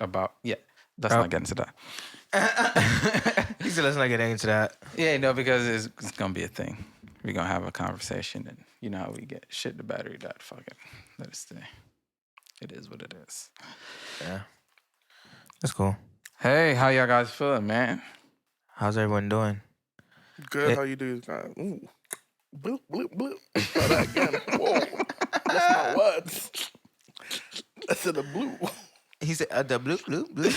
about let's not get into that. He said, let's not get into that. Yeah, no, because it's gonna be a thing. We're gonna have a conversation, and you know how we get shit. The battery died. Fuck it. Let it stay. It is what it is. Yeah. That's cool. Hey, how y'all guys feeling, man? How's everyone doing? Good. How you do? Ooh. Bloop, bloop, bloop. Try that again. Whoa. That's my words. I said a blue. He said, the bloop, bloop, bloop.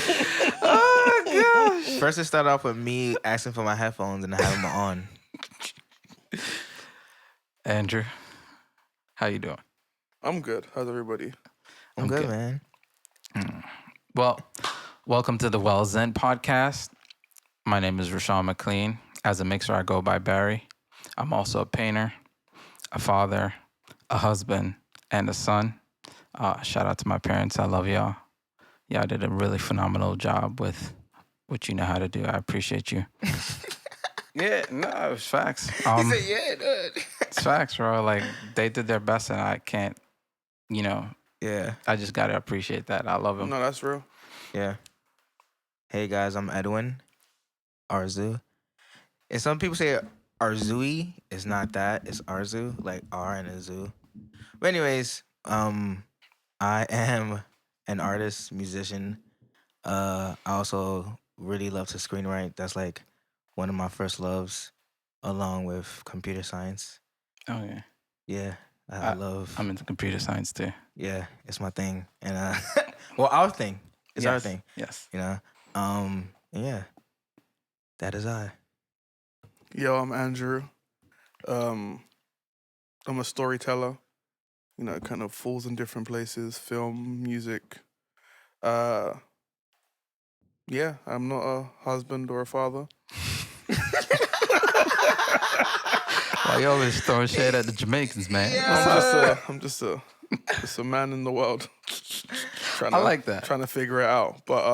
Oh gosh. First, it started off with me asking for my headphones, and I have them on. Andrew, how you doing? I'm good. How's everybody? I'm good, man. Well, welcome to the ZEN podcast. My name is Rashawn McLean. As a mixer, I go by Barry. I'm also a painter, a father, a husband, and a son. Shout out to my parents. I love y'all. Y'all did a really phenomenal job with what you know how to do. I appreciate you. Yeah, no, it was facts. He said, yeah, dude. It's facts, bro. Like, they did their best, and I can't, Yeah, I just got to appreciate that. I love them. No, that's real. yeah. Hey, guys, I'm Edwin Arzu. And some people say Arzui. It's not that. It's Arzu, like R and a zoo. But anyways, I am an artist, musician. I also really love to screenwrite. That's like one of my first loves, along with computer science. Oh, yeah. Yeah, I love. I'm into computer science, too. Yeah, it's my thing, and well, our thing. It's our thing. Yes. You know. Yeah. That is I. Yo, I'm Andrew. I'm a storyteller. You know, it kind of falls in different places. Film, music. Yeah, I'm not a husband or a father. Why you always throwing shade at the Jamaicans, man? I'm just a man in the world. I like that. Trying to figure it out. But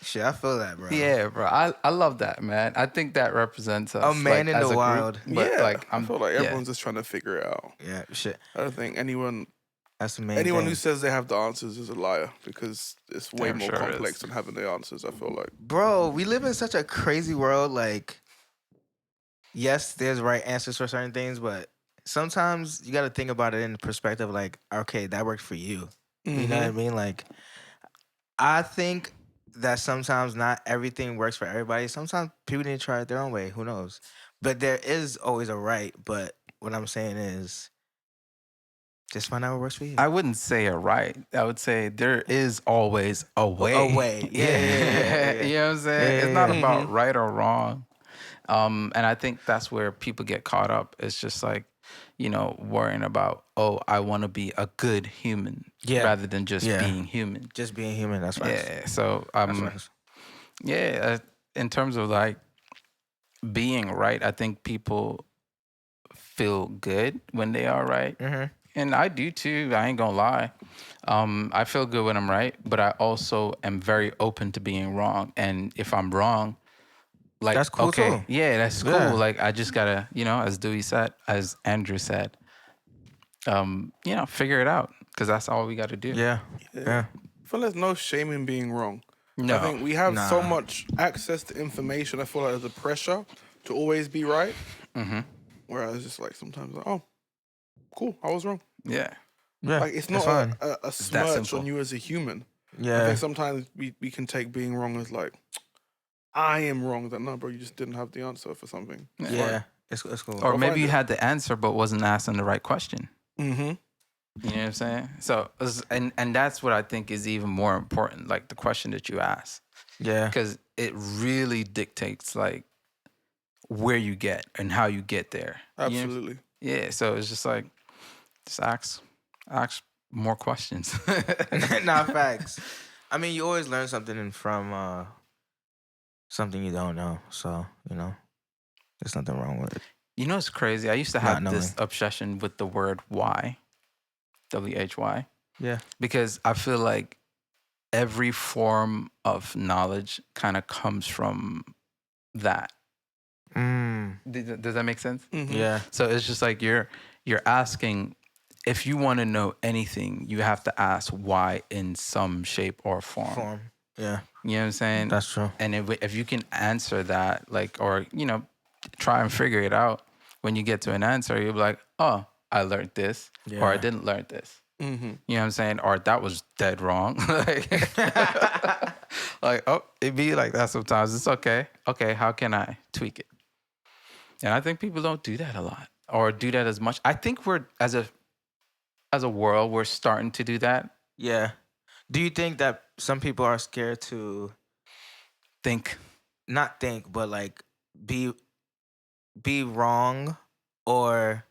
Shit, I feel that, bro. Yeah, bro. I love that, man. I think that represents us. A man like, in as the a wild. Group, but yeah, like I feel like everyone's just trying to figure it out. Yeah, shit. I don't think anyone That's the main who thing. says they have the answers is a liar, because it's way Damn more sure it complex is. than having the answers, I feel like. Bro, we live in such a crazy world. Like, yes, there's right answers for certain things, but sometimes you got to think about it in the perspective like, okay, that worked for you. You know what I mean? Like, I think that sometimes not everything works for everybody. Sometimes people need to try it their own way. Who knows? But there is always a right. But what I'm saying is, just find out what works for you. I wouldn't say a right. I would say there is always a way. A way. Yeah. You know what I'm saying? It's not Yeah. about right or wrong. And I think that's where people get caught up. It's just like, worrying about, I want to be a good human rather than just being human. Just being human, that's right. Yeah. So, That's in terms of like being right, I think people feel good when they are right. Mm-hmm. And I do too. I ain't gonna lie. I feel good when I'm right, but I also am very open to being wrong. And if I'm wrong, like, that's cool too. Yeah, that's cool. Yeah. Like, I just gotta, as Andrew said, figure it out, because that's all we got to do. Yeah. I feel there's no shame in being wrong. No. I think we have so much access to information. I feel like there's a pressure to always be right. Mm-hmm. Whereas just like sometimes, like, oh, cool, I was wrong. Yeah. Yeah. Like, it's not a smirch on you as a human. Yeah. I think sometimes we can take being wrong as like, I am wrong. That no, bro, you just didn't have the answer for something. Yeah. It's cool. Or maybe you had the answer but wasn't asking the right question. Mm-hmm. You know what I'm saying? So, and that's what I think is even more important, like the question that you ask. Yeah. Because it really dictates like where you get and how you get there. Absolutely. Yeah. So it's just like, just ask more questions. Nah, facts. I mean, you always learn something from something you don't know. So, there's nothing wrong with it. You know, it's crazy. I used to have Not this knowing. obsession with the word why, WHY. Yeah. Because I feel like every form of knowledge kind of comes from that. Does that make sense? Mm-hmm. Yeah. So it's just like you're asking, if you want to know anything, you have to ask why in some shape or form. Yeah, You know what I'm saying? that's true. And if you can answer that, like, or, try and figure it out, when you get to an answer, you'll be like, oh, I learned this, or I Yeah. didn't learn this. Mm-hmm. You know what I'm saying? Or that was dead wrong. Like, oh, it be like that sometimes. It's okay. Okay, how can I tweak it? And I think people don't do that a lot or do that as much. I think we're as a world, we're starting to do that. Yeah. Do you think that some people are scared to Think. not think, but like be wrong, or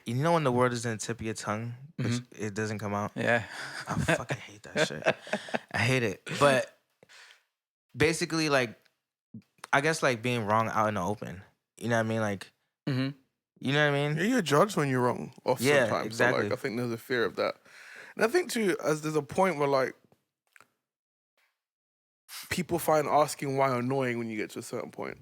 you know when the word is in the tip of your tongue, but it doesn't come out? Yeah. I fucking hate that shit. I hate it. But basically, like, I guess like being wrong out in the open. You know what I mean? Like, Mm-hmm. you know what I mean? Yeah, you're judged when you're wrong. Yeah, Sometimes. exactly. So, like, I think there's a fear of that, and I think too, as there's a point where like people find asking why annoying when you get to a certain point.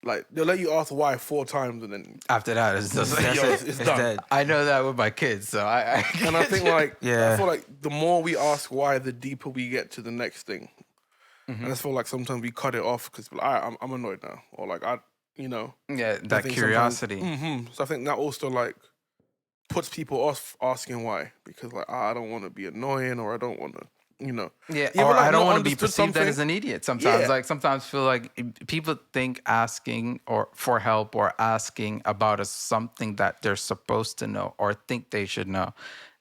Like they'll let you ask why 4 times, and then After that, it's just like, That's yo, it. it's It's done. dead. I know that with my kids, so I And I think like Yeah. I feel like the more we ask why, the deeper we get to the next thing. Mm-hmm. And I feel like sometimes we cut it off because I'm annoyed now, or like yeah, I that think curiosity. So I think that also like puts people off asking why, because like I don't want to be annoying, or I don't want to, Yeah, Even, or like, I don't not want to be understood perceived something. as an idiot sometimes. Yeah. Like sometimes feel like people think asking or for help or asking about something that they're supposed to know or think they should know,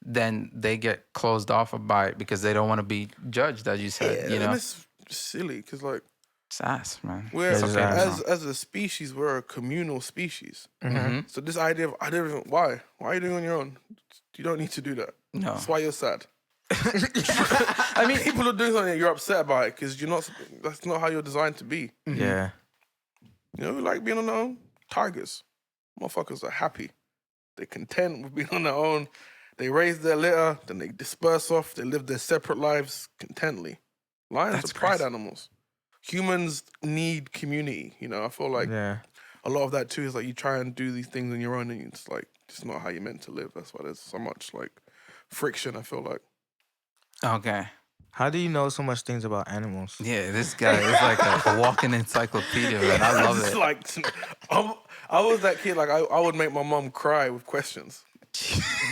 then they get closed off by it because they don't want to be judged, as you said. Yeah, and it's silly because like It's ass, man. we're It's okay, ass. as a species, we're a communal species. Mm-hmm. So this idea of why are you doing on your own? You don't need to do that. No. That's why you're sad. I mean, People are doing something, you're upset about it because you're not. That's not how you're designed to be. Yeah. You know, we like being on our own. Tigers, motherfuckers are happy. They're content with being on their own. They raise their litter, then they disperse off. They live their separate lives contently. Lions That's are pride crazy. animals. Humans need community. You know, I feel like Yeah. a lot of that too is like you try and do these things on your own, and it's like it's not how you're meant to live. That's why there's so much like friction. I feel like. okay. How How do you know so much things about animals? Yeah, this guy is like a walking encyclopedia, man. I love It's it. like I was that kid. Like I would make my mom cry with questions.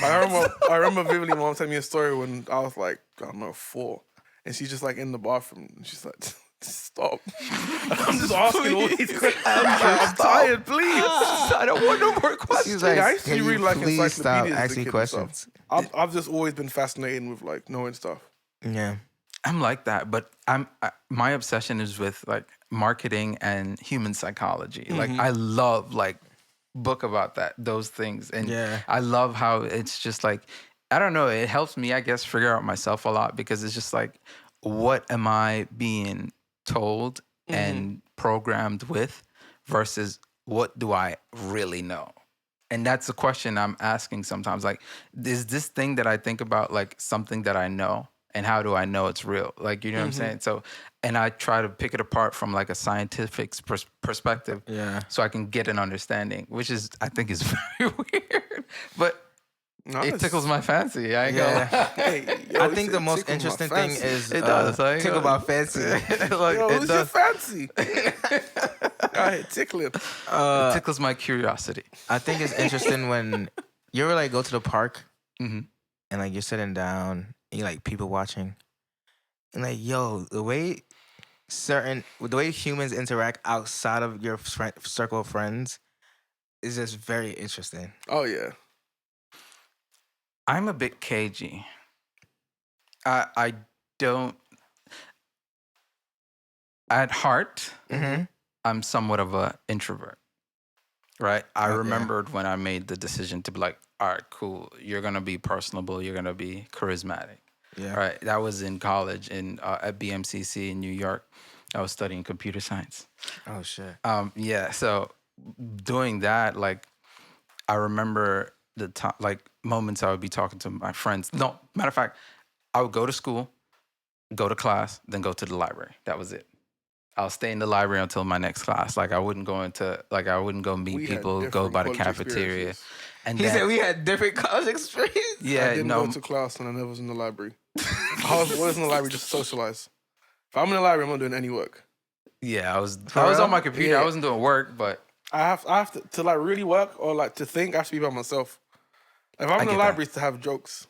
I remember vividly. My mom telling me a story when I was like, I don't know, 4, and she's just like in the bathroom, and she's like, "Stop! I'm just asking all these questions. I'm tired, please." I don't want no more questions. She's Yeah, like, I used to "Can read you like please stop encyclopedias as a asking kid and stuff. questions?" I've just always been fascinated with like knowing stuff. Yeah. I'm like that, but my obsession is with like marketing and human psychology. Like I love like book about those things, and Yeah. I love how it's just like I don't know. It helps me, I guess, figure out myself a lot because it's just like, what am I being told and programmed with, versus what do I really know? And that's the question I'm asking sometimes. Like, is this thing that I think about like something that I know? And how do I know it's real? Like, you know what I'm saying? So, and I try to pick it apart from like a scientific perspective, Yeah. so I can get an understanding, which is, I think, is very weird, but it tickles my fancy. I ain't Yeah. gonna lie. Hey, yo, I you think said the most tickle my interesting thing fancy. is It does, like, tickle about fancy. Like, Yo, it who's your does. fancy? Go ahead, tickle him. It tickles my curiosity. I think it's interesting when you ever like go to the park Mhm. and like you're sitting down and you like people watching, and like yo, the way humans interact outside of your circle of friends is just very interesting. Oh yeah. I'm a bit cagey. I don't. At heart, Mm-hmm. I'm somewhat of an introvert, right? I Okay. remembered when I made the decision to be like, all right, cool. You're gonna be personable. You're gonna be charismatic, Yeah. right? That was in college at BMCC in New York. I was studying computer science. Oh shit. Yeah. So doing that, like, I remember the time, like moments I would be talking to my friends. No, matter of fact, I would go to school, go to class, then go to the library. That was it. I'll stay in the library until my next class. Like I wouldn't go meet We had people, go different by the college cafeteria. experiences. And He then, said we had different college experience. I yeah, didn't no, go to class and I never was in the library. I was always in the library just to socialize. If I'm in the library, I'm not doing any work. Yeah, I was real? on my computer. Yeah. I wasn't doing work, but I have to like really work or like to think. I have to be by myself. If I'm in the get library to have jokes,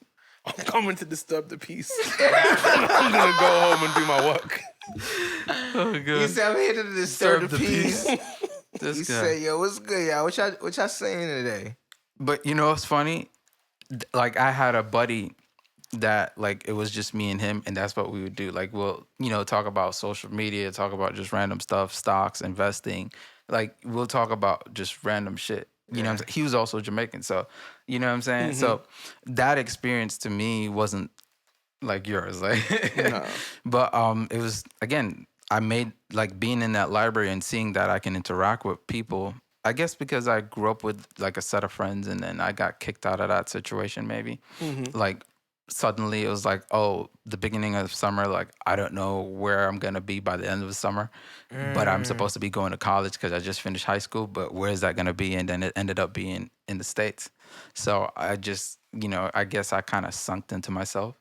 I'm coming to disturb the peace. I'm gonna go home and do my work. oh, He good. said, I'm here to disturb the peace. This He guy. said, yo, what's good, y'all? What y'all saying today? But you know what's funny? Like I had a buddy that like it was just me and him, and that's what we would do. Like we'll talk about social media, talk about just random stuff, stocks, investing. Like we'll talk about just random shit. You know what I'm saying? He was also Jamaican, so you know what I'm saying? So that experience to me wasn't like yours. Like No. but it was again, I made like being in that library and seeing that I can interact with people. I guess because I grew up with like a set of friends and then I got kicked out of that situation maybe. Like suddenly it was like, oh, the beginning of summer, like I don't know where I'm gonna be by the end of the summer. But I'm supposed to be going to college because I just finished high school, but where is that gonna be? And then it ended up being in the States. So I just, I guess I kind of sunk into myself.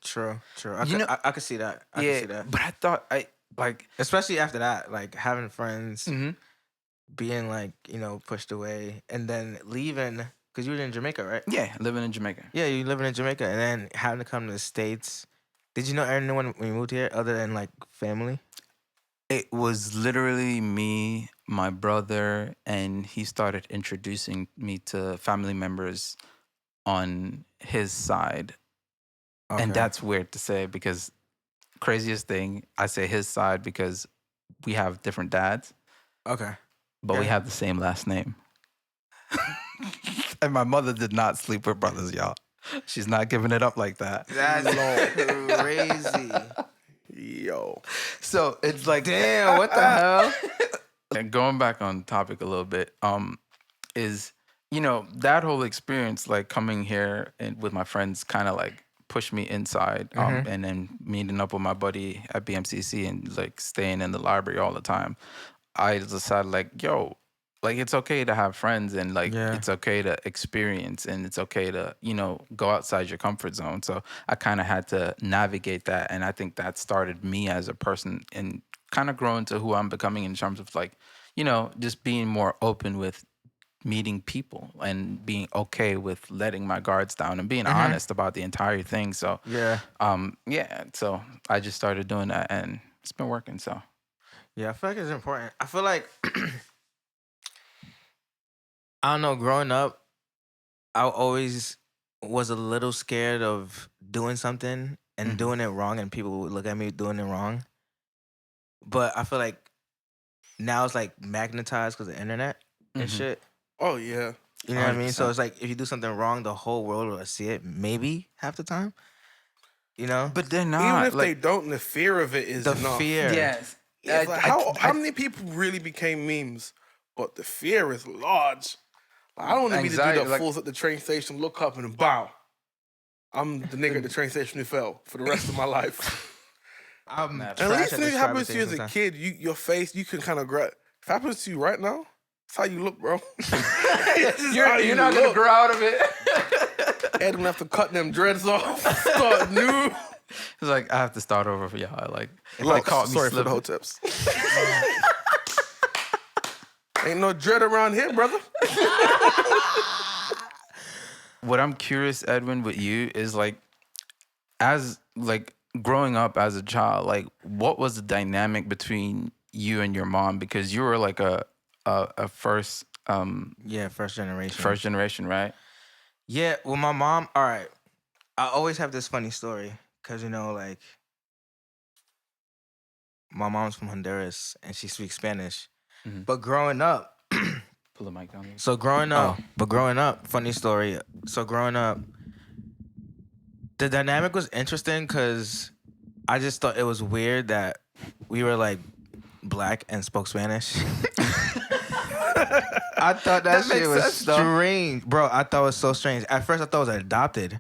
True. You know- I could see that. I could see that. But I thought Especially after that, like having friends being like, pushed away and then leaving because you were in Jamaica, right? yeah, living in Jamaica. Yeah, you living in Jamaica and then having to come to the States. Did you know anyone when you moved here other than like family? It was literally me, my brother, and he started introducing me to family members on his side. Okay. And that's weird to say because craziest thing, I say his side because we have different dads, okay. but we Okay. have the same last name. And my mother did not sleep with brothers, y'all. She's not giving it up like that. That's crazy. Yo. So it's like, Damn, what the hell? and going back on topic a little bit, is that whole experience, like coming here and with my friends, kind of like pushed me inside, and then meeting up with my buddy at BMCC and like staying in the library all the time. I decided like, yo, like it's okay to have friends and like it's okay to experience and it's okay to go outside your comfort zone. So I kind of had to navigate that, and I think that started me as a person and kind of growing to who I'm becoming in terms of like just being more open with meeting people and being okay with letting my guards down and being honest about the entire thing. So so I just started doing that and it's been working. So Yeah, I feel like it's important. I feel like I don't know, growing up, I always was a little scared of doing something and doing it wrong and people would look at me doing it wrong. But I feel like now it's like magnetized because of the internet and shit. Oh yeah. You know what I mean? 100%. So it's like if you do something wrong, the whole world will see it maybe half the time. You know? but they're not Even if like, they don't, the fear of it is the enough. fear. yes. Yeah, it's like, how many people really became memes? But the fear is large. Like, I don't want to be the dude Anxiety, that like- falls at the train station, look up and bow. I'm the nigga at the train station who fell for the rest of my life. I'm At And at trash least at when it describing happens to you things as a sometimes. kid, your face, you can kind of grab. If it happens to you right now, that's how you look, bro. You're not gonna grow out of it. Ed gonna have to cut them dreads off, start new. It's like I have to start over for y'all. Like if Look, they caught me sorry for the slipping, whole tips. Ain't no dread around here, brother. what I'm curious, Edwin, with you is like, as like growing up as a child, like what was the dynamic between you and your mom? Because you were like a first First generation. first generation, right? Yeah, well, my mom, all right. I always have this funny story because, like, my mom's from Honduras and she speaks Spanish. But growing up, Pull the mic down. growing up, funny story. So growing up, the dynamic was interesting because I just thought it was weird that we were like black and spoke Spanish. I thought that shit makes was sense, though. strange. Bro, I thought it was so strange. At first, I thought it was adopted.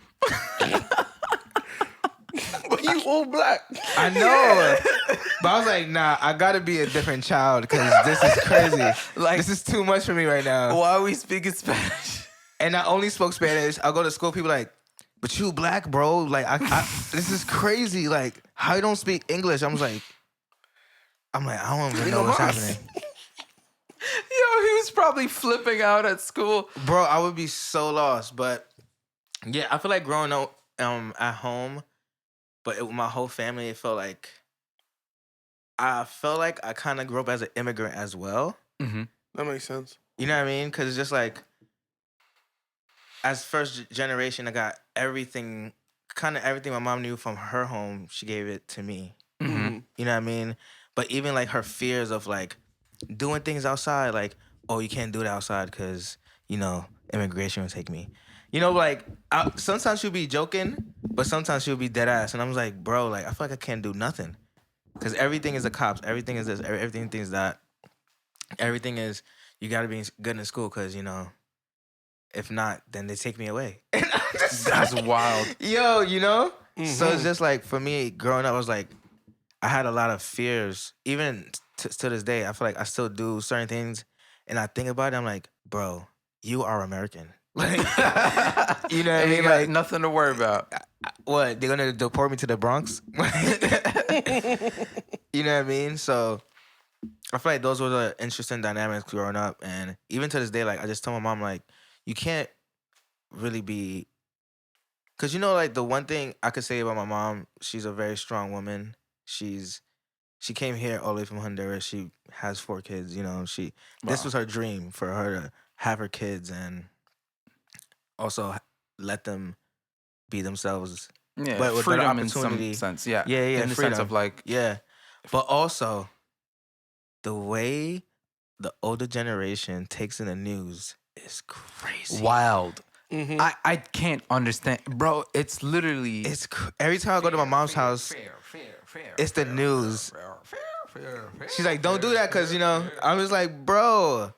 But you all black. I know. But I was like, nah, I gotta be a different child because this is crazy. Like- this is too much for me right now. Why are we speaking Spanish? And I only spoke Spanish. I'll go to school, people like, but you black, bro. Like, this is crazy. Like, how you don't speak English? I like, I don't even know what's happening. Yo, he was probably flipping out at school. Bro, I would be so lost. But yeah, I feel like growing up at home, but with my whole family, it felt like I kind of grew up as an immigrant as well. Mm-hmm. That makes sense. You know what I mean? Because it's just like, as first generation, I got everything, kind of everything my mom knew from her home. She gave it to me. Mm-hmm. You know what I mean? But even like her fears of like doing things outside, like, oh, you can't do it outside because, you know, immigration will take me. You know, like, sometimes she'll be joking, but sometimes she'll be dead ass. And I'm like, bro, like, I feel like I can't do nothing. Because everything is the cops. Everything is this. Everything is that. Everything is, you got to be good in school because, you know, if not, then they take me away. That's wild. Yo, you know? Mm-hmm. So it's just like, for me, growing up, I was like, I had a lot of fears. Even to this day, I feel like I still do certain things. And I think about it, I'm like, bro, you are American. Like, you know what I And mean? you got Like, nothing to worry about. what? They're going to deport me to the Bronx? You know what I mean? So I feel like those were the interesting dynamics growing up. And even to this day, like, I just tell my mom, like, you can't really be... Because, you know, like, the one thing I could say about my mom, she's a very strong woman. She came here all the way from Honduras. She has 4 kids, you know. This was her dream, for her to have her kids and also let them be themselves. Yeah, But with freedom that in some opportunity- sense. Yeah, Yeah, in the sense of like, Yeah. But also, the way the older generation takes in the news is crazy. wild. Mm-hmm. I can't understand, bro. It's literally Every time I go to my mom's house, it's the news. She's like, don't do that because, you know, I'm just like, bro,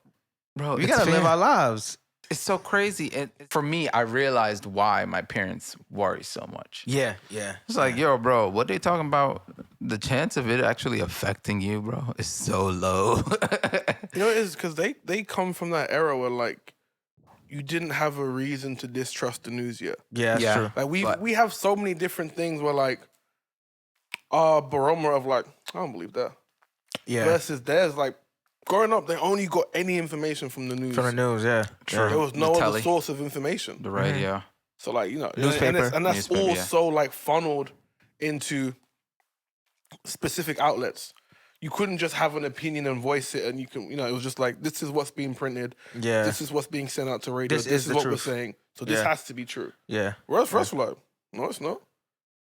bro. we it's gotta live fair. our lives. It's so crazy. And for me, I realized why my parents worry so much. Yeah. It's like, yo, bro, what they talking about? The chance of it actually affecting you, bro, is so low. You know, it is because they come from that era where like you didn't have a reason to distrust the news yet. Yeah, that's Yeah. true. Like we have so many different things where like our barometer of like I don't believe that Yeah. versus theirs like growing up they only got any information from the news. From the news, yeah. True. There was no The other telly. source of information. The radio. So like, you know, Newspaper. and that's Newspaper, all yeah. so like funneled into specific outlets. You couldn't just have an opinion and voice it, and you can, you know, it was just like this is what's being printed. Yeah. This is what's being sent out to radio. This This is is the what truth. we're saying. So this Yeah. has to be true. Yeah. Whereas first we're like, no, it's not.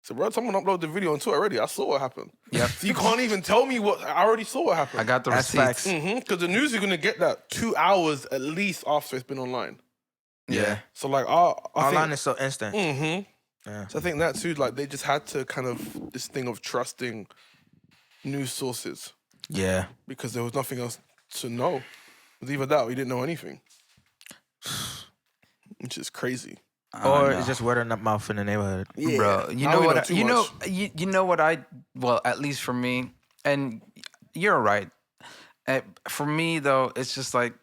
So bro, someone uploaded the video on Twitter already. I saw what happened. Yep. So you can't even tell me what I already saw what happened. I got the That's receipts. facts. Because the news is gonna get that 2 hours at least after it's been online. Yeah. So like, I Online think, is so instant. Yeah. So I think that too, like they just had to kind of this thing of trusting news sources Yeah. because there was nothing else to know. It was either that or you didn't know anything, which is crazy. Or know. it's just word of mouth in the neighborhood. Yeah, Bro, you now know we what? too You know, much. you know what I? Well, at least for me, and you're right. For me though, it's just like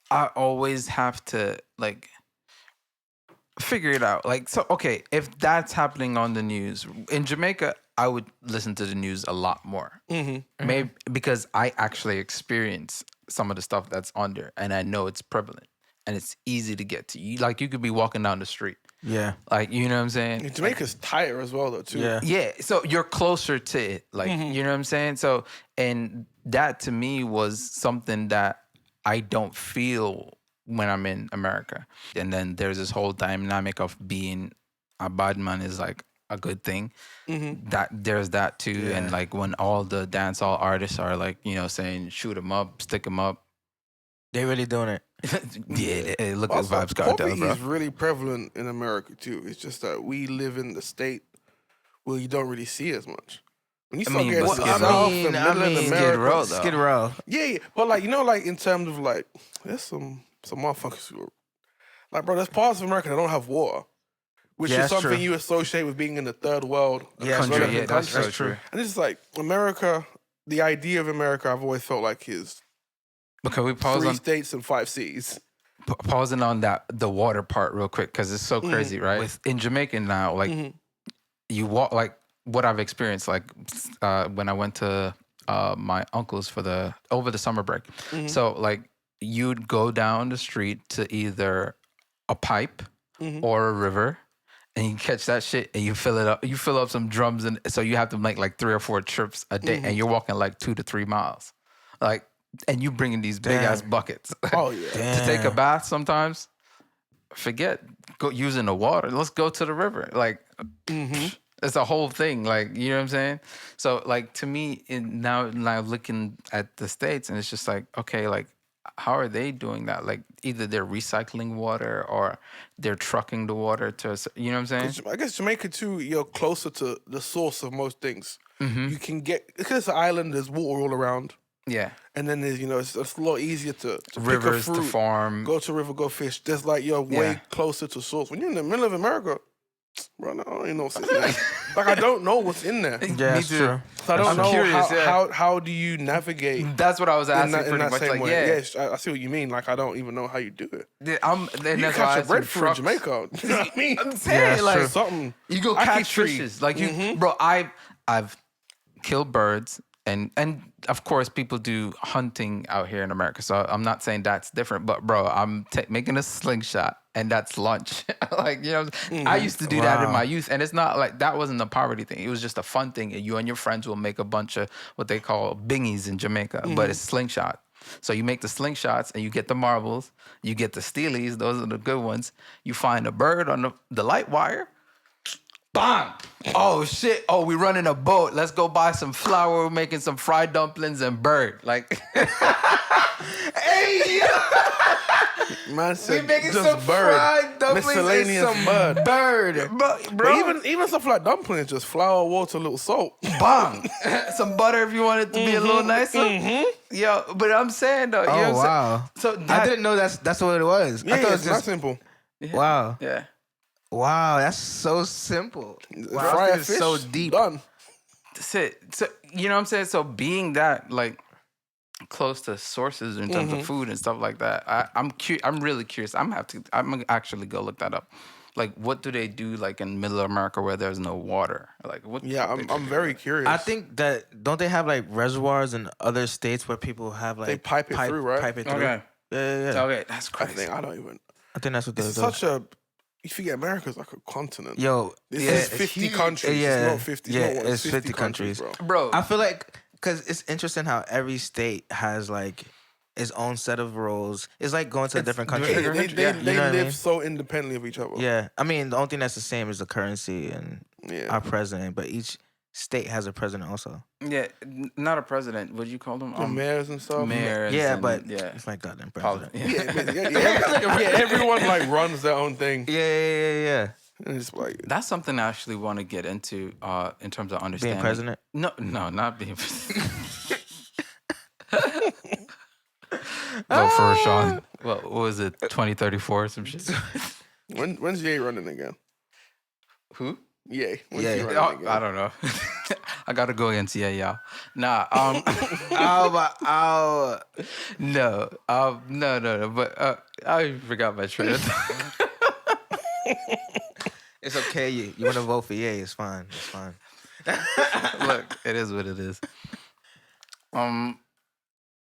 I always have to like figure it out. Like, so okay, if that's happening on the news in Jamaica, I would listen to the news a lot more. Maybe because I actually experience some of the stuff that's on there, and I know it's prevalent and it's easy to get to. You like you could be walking down the street. Yeah. Like, you know what I'm saying? Jamaica's tighter as well though too. Yeah. Yeah, so you're closer to it. Like, you know what I'm saying? So, and that to me was something that I don't feel when I'm in America. And then there's this whole dynamic of being a bad man is like a good thing. That there's that too. Yeah. And like when all the dancehall artists are like, you know, saying shoot 'em up, stick 'em up. They really doing it. Yeah, look at Also, Vibes Cartel, poverty bro. is really prevalent in America too. It's just that we live in the state where you don't really see as much. When you start mean, getting but to Skid South Row- and Middle of Skid America, Row, though. Skid Row. yeah, but like, you know, like in terms of like, there's some motherfuckers who are, like, bro, there's parts of America that don't have water, which Yeah, is that's something true. you associate with being in the third world Yeah, Country, developing yeah, that's country. so true. And it's like America. The idea of America, I've always felt like is But can we pause 3 on states and 5 seas. pausing on the water part real quick because it's so crazy, right? In Jamaica now, like you walk, like what I've experienced, like when I went to my uncle's over the summer break. So like you'd go down the street to either a pipe or a river, and you catch that shit and you fill it up. You fill up some drums, and so you have to make like 3 or 4 trips a day, and you're walking like 2 to 3 miles, like, and you bringing these big ass buckets. Oh yeah. To take a bath sometimes. Forget using the water. Let's go to the river. Like, it's a whole thing. Like, you know what I'm saying? So, like, to me, now looking at the States, and it's just like, okay, like, how are they doing that? Like, either they're recycling water or they're trucking the water to, you know what I'm saying? I guess Jamaica too, you're closer to the source of most things. You can get, because it's an island, there's water all around. Yeah. And then there's, it's a lot easier to rivers pick a fruit, to farm. go to river, go fish. There's like, you're way closer to source. When you're in the middle of America, bro, I don't even know what's in there. Like, I don't know what's in there. Yeah, that's true. So I don't know curious, how do you navigate. That's what I was asking in pretty that much. same Like, way. yeah. Yes, I see what you mean. Like, I don't even know how you do it. And You that's catch why a breadfruit in Jamaica. You know what I mean? I'm saying, like, something. you go I keep catch trees. fishes. Like, you, bro, I've killed birds. And of course, people do hunting out here in America. So I'm not saying that's different. But, bro, I'm making a slingshot, and that's lunch. Like, you know, I used to do that in my youth. And it's not like that wasn't a poverty thing. It was just a fun thing. And you and your friends will make a bunch of what they call bingies in Jamaica. But it's slingshot. So you make the slingshots, and you get the marbles. You get the steelies. Those are the good ones. You find a bird on the light wire. Bang! Oh shit! Oh, we running a boat. Let's go buy some flour. We're making some fried dumplings and bird. Like, hey, Man We said making just some bird. fried dumplings Miscellaneous and some bird. But even stuff like dumplings, just flour, water, a little salt. bang! Some butter if you want it to be a little nicer. Yo, but I'm saying though. You know Oh, what I'm saying? wow. So I that, didn't know that's what it was. Yeah, I thought it it's was not just, simple. wow. Yeah. Wow, that's so simple. Wow, Fry a it's fish, so deep. done. That's it. So you know what I'm saying? So being that like close to sources in terms of food and stuff like that, I'm really curious. I'm gonna actually go look that up. Like, what do they do like in middle of America where there's no water? Like, what? Yeah, I'm very curious. I think that don't they have like reservoirs in other states where people have like They pipe it through, right? Pipe it through. Okay. Yeah. Okay, that's I crazy. think I don't even. I think that's what they It's do. such a. You forget America's like a continent. Yo, This yeah, is it's 50 huge. countries. Yeah, It's not 50. yeah, not it's 50 countries. bro. Bro, I feel like because it's interesting how every state has like its own set of rules. It's like going to a different country. They Yeah. You know what I live mean? so independently of each other. Yeah, I mean the only thing that's the same is the currency and Yeah. our president, but each state has a president also. yeah, not a president. What do you call them? The mayors and stuff. Mayors. Yeah, and, but yeah, it's like goddamn Poli- president. yeah. Yeah, everyone like runs their own thing. Yeah. And it's like That's something I actually want to get into in terms of understanding. Being president? No, not being president. Vote for Sean. What was it? 2034 or some shit? when's Ye running again? Who? Yay. When's Yeah. he running Oh, again? I don't know. I gotta go against y'all. Nah. No. No. But I forgot my train of thought. It's okay. You want to vote for Ye? It's fine. It's fine. Look, it is what it is. Well,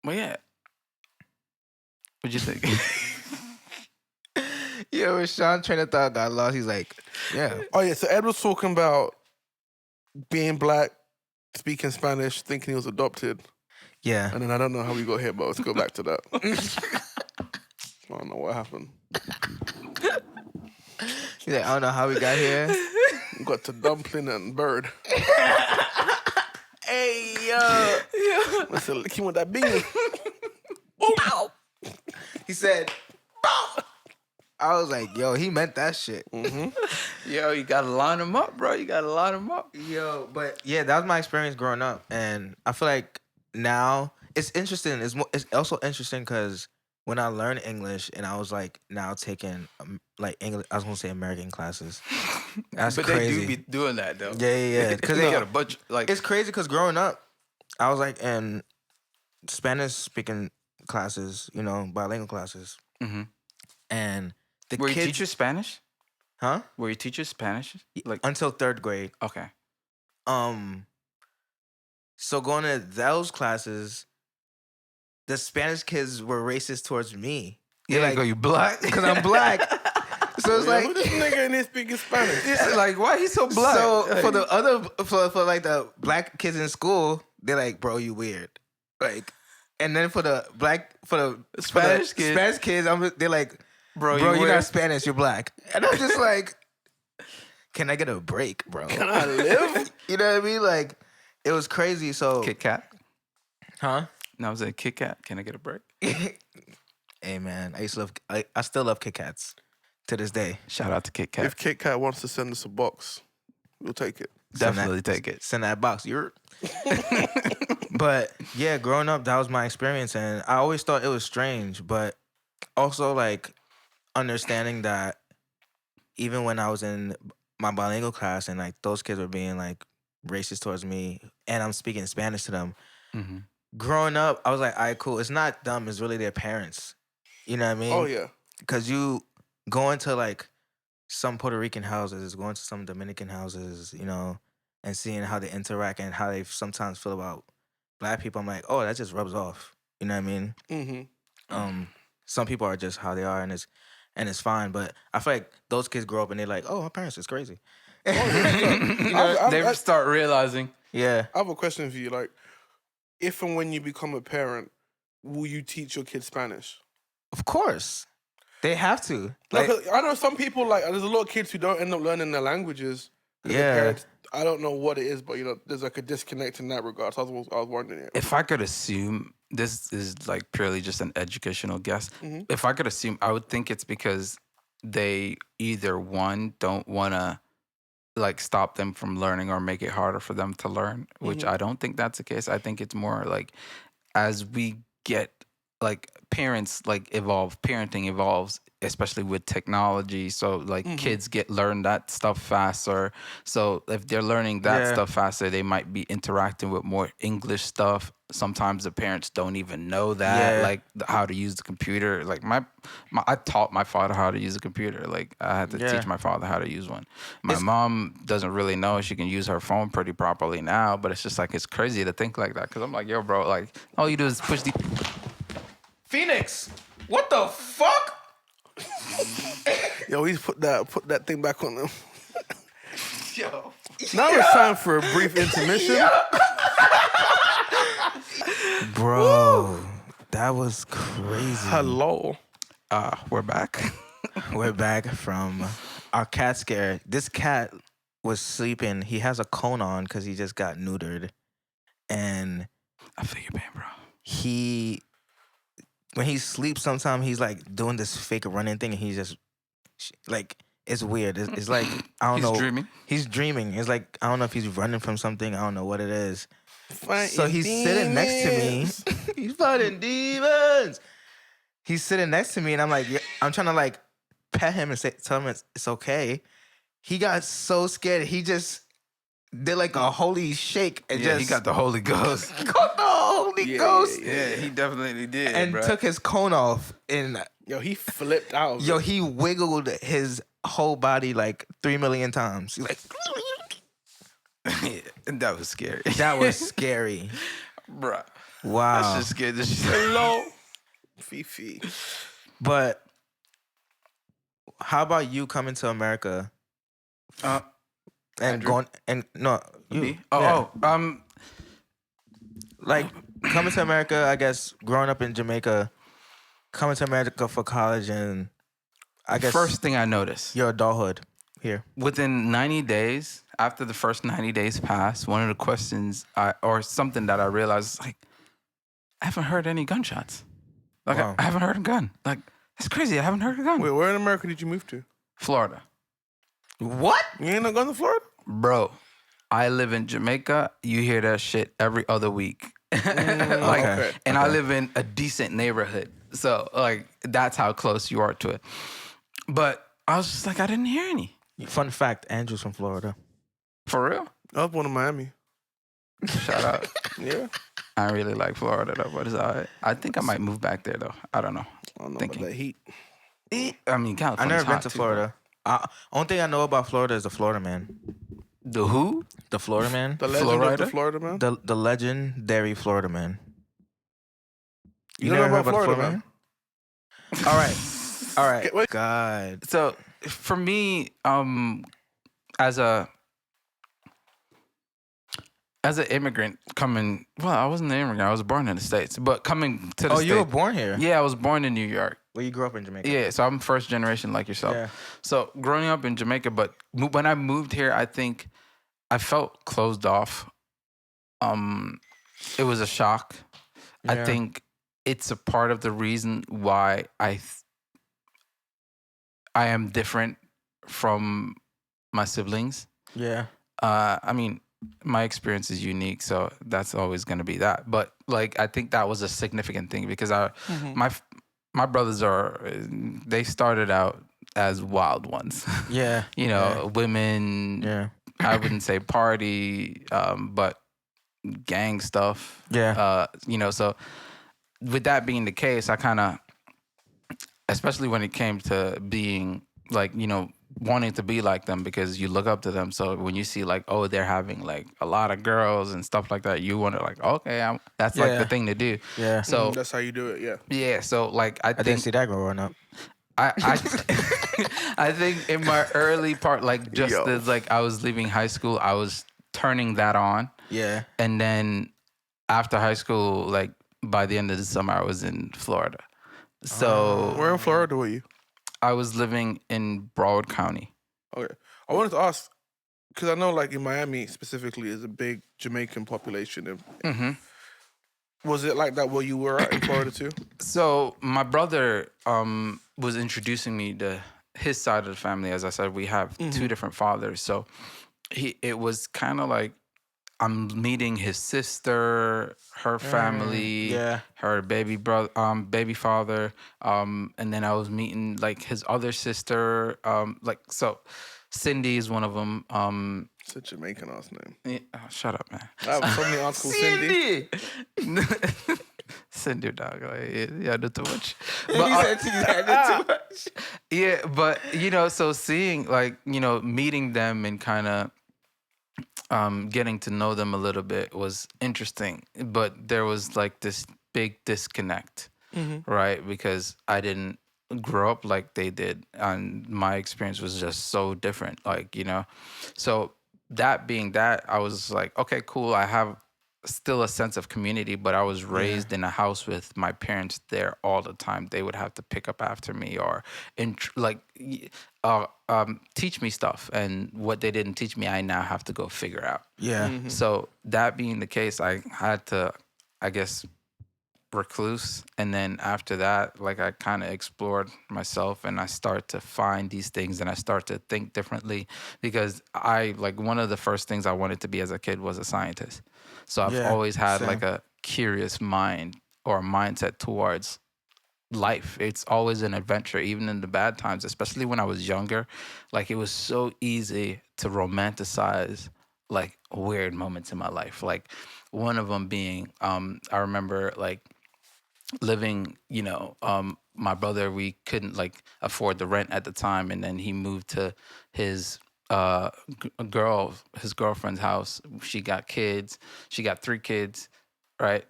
yeah. What'd you think? Yeah, when Sean train of thought got lost, he's like, yeah. Oh yeah, so Ed was talking about being black, speaking Spanish, thinking he was adopted. Yeah. And then I don't know how we got here, but let's go back to that. I don't know what happened. He's like, I don't know how we got here. We got to dumpling and bird. Hey, yo. Let's lick him with that bean. He said, "Bow." I was like, yo, he meant that shit. Yo, you gotta line them up, bro. You gotta line them up. Yo, but yeah, that was my experience growing up. And I feel like now it's interesting. It's also interesting because when I learned English and I was like now taking like English, I was gonna say American classes. That's But crazy. they do be doing that though. Yeah. Because They got a bunch like it's crazy because growing up, I was like in Spanish speaking classes, bilingual classes. Mhm. And the Were you kids, teachers Spanish? huh? Were you teachers Spanish? Like, Until 3rd grade. okay. So going to those classes, the Spanish kids were racist towards me. Yeah, Like, go, you black? because I'm black. So it's like, who this nigga in here speaking Spanish? It's like, why he so black? so Like, for the other, for like the black kids in school, they're like, bro, you weird. Like, and then for the Spanish kids. Spanish kids, they're like, bro, bro, you're weird. not Spanish, you're black. And I'm just like, can I get a break, bro? Can I live? You know what I mean? Like, it was crazy. So, Kit Kat. huh? No, I was like, Kit Kat. Can I get a break? Hey man, I still love Kit Kats to this day. Shout out to Kit Kat. If Kit Kat wants to send us a box, we'll take it. Definitely take it. Send that box. But yeah, growing up, that was my experience, and I always thought it was strange, but also like understanding that even when I was in my bilingual class and like those kids were being like racist towards me, and I'm speaking Spanish to them. Mm-hmm. Growing up, I was like, all right, cool. It's not them. It's really their parents. You know what I mean? Oh yeah. Because you go into like some Puerto Rican houses, going to some Dominican houses, you know, and seeing how they interact and how they sometimes feel about black people. I'm like, oh, that just rubs off. You know what I mean? Mm-hmm. Some people are just how they are, and it's fine. But I feel like those kids grow up and they're like, oh, our parents is crazy. You know, they start realizing. Yeah. I have a question for you. Like, if and when you become a parent, will you teach your kids Spanish? Of course. They have to. Like, I know some people, like, there's a lot of kids who don't end up learning their languages. 'Cause their parents, I don't know what it is, but, you know, there's like a disconnect in that regard. So I was wondering. If I could assume, this is like purely just an educational guess. Mhm. If I could assume, I would think it's because they either, one, don't want to like stop them from learning or make it harder for them to learn, which I don't think that's the case. I think it's more like as we get like parents like evolve, parenting evolves, especially with technology. So like kids learn that stuff faster. So if they're learning that stuff faster, they might be interacting with more English stuff. Sometimes the parents don't even know that, like how to use the computer. Like I taught my father how to use a computer. Like I had to teach my father how to use one. My mom doesn't really know she can use her phone pretty properly now, but it's just like it's crazy to think like that. Cause I'm like, yo, bro, like all you do is push the Phoenix, what the fuck? Yo, he's put that thing back on them. Yo. Now it's time for a brief intermission. Bro, that was crazy. Hello. we're back. We're back from our cat scare. This cat was sleeping. He has a cone on because he just got neutered. And I feel your pain, bro. when he sleeps, sometimes he's like doing this fake running thing, and he's just like, it's weird. It's like, I don't know. He's dreaming. He's dreaming. It's like, I don't know if he's running from something. I don't know what it is. Fighting So he's sitting next demons. to me. He's fighting demons. He's sitting next to me, and I'm like, I'm trying to like pet him and tell him it's okay. He got so scared. He just did like a holy shake and He got the Holy Ghost. caught the Holy Ghost. Yeah, he definitely did. And bro. took his cone off, and Yo, he flipped out. yo, he wiggled his whole body like 3 million times. He's like, That was scary. that was scary. Bruh. Wow. That's just scared the shit. Hello. Fifi. But how about you coming to America and Andrew? going and no you Me? yeah. Like, Like coming to America, I guess growing up in Jamaica, coming to America for college, and I guess first thing I noticed, your adulthood here. within 90 days, after the first 90 days passed, one of the questions or something that I realized is like, I haven't heard any gunshots. Like, Wow. I haven't heard a gun. Like, that's crazy. I haven't heard a gun. Wait, where in America did you move to? Florida. What? You ain't not going to Florida? Bro, I live in Jamaica. You hear that shit every other week. Okay. And I live in a decent neighborhood. So, like, that's how close you are to it. But I was just like, I didn't hear any. Fun fact: Andrew's from Florida. For real? I was born in Miami. Shout out. Yeah. I really like Florida, though, but it's all right. I think I might move back there, though. I don't know. I don't know Thinking. about that heat. I mean, I California's never been hot to too, bro. Florida. Only thing I know about Florida is the Florida Man. The who? The Florida Man. The legend of the Florida? Florida Man. The legendary Florida Man. You don't know never heard about Florida Man? All right. All right. Okay, wait. God. So for me, as a an immigrant coming, well, I wasn't an immigrant. I was born in the States, but coming to the Oh, States. you were born here? Yeah, I was born in New York. Well, you grew up in Jamaica. Yeah, so I'm first generation like yourself. Yeah. So growing up in Jamaica, but when I moved here, I think I felt closed off. It was a shock. I Yeah. think it's a part of the reason why I am different from my siblings. Yeah. I mean, my experience is unique, so that's always going to be that. But like, I think that was a significant thing because my brothers they started out as wild ones. Yeah. You know, women. Yeah. I wouldn't say party, but gang stuff. Yeah. You know, so with that being the case, I kind of, especially when it came to being like, you know, wanting to be like them because you look up to them. So when you see like, oh, they're having like a lot of girls and stuff like that, you wonder like, okay, that's like the thing to do. Yeah. So That's how you do it. Yeah. yeah. So like, I didn't think see that growing up. I I think in my early part, like just Yo. as like I was leaving high school, I was turning that on. Yeah. And then after high school, like by the end of the summer, I was in Florida. So Where in Florida were you? I was living in Broward County. Okay. I wanted to ask, because I know like in Miami specifically is a big Jamaican population. Was it like that where you were at in Florida too? So my brother was introducing me to his side of the family. As I said, we have two different fathers. So it was kind of like I'm meeting his sister, her family, her baby brother, baby father, and then I was meeting like his other sister. Like so, Cindy is one of them. It's a Jamaican ass name. Yeah, oh, shut up, man. I have so many aunts called Cindy. Cindy, dog. Like, yeah, I do too much. He But, said too much. yeah, but you know, so seeing like, you know, meeting them and kind of getting to know them a little bit was interesting. But there was like this big disconnect, right? Because I didn't grow up like they did, and my experience was just so different. Like, you know, so that being that, I was like, okay, cool. I have still a sense of community, but I was raised in a house with my parents there all the time. They would have to pick up after me or teach me stuff, and what they didn't teach me, I now have to go figure out. Yeah. So that being the case, I had to, I guess, recluse, and then after that, like I kind of explored myself, and I start to find these things, and I start to think differently, because I like one of the first things I wanted to be as a kid was a scientist. So I've always had like a curious mind or a mindset towards life. It's always an adventure, even in the bad times, especially when I was younger. Like it was so easy to romanticize like weird moments in my life. Like one of them being, I remember like living, you know, my brother, we couldn't like afford the rent at the time, and then he moved to his his girlfriend's house. She got kids. She got 3 kids, right?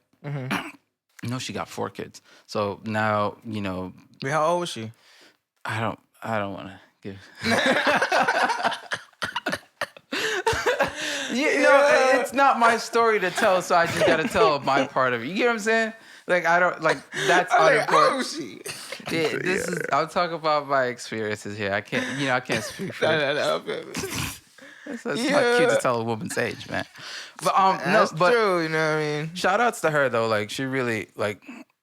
No, she got 4 kids. So now, you know, Wait, how old was she? I don't want to give. You know, it's not my story to tell, so I just gotta tell my part of it. You get what I'm saying? Like I don't like that's unimportant. she? Yeah, this is. I'll talk about my experiences here. I can't speak for. No. It's not cute to tell a woman's age, man. But That's no, but true. You know what I mean? shout outs to her though. Like she really like.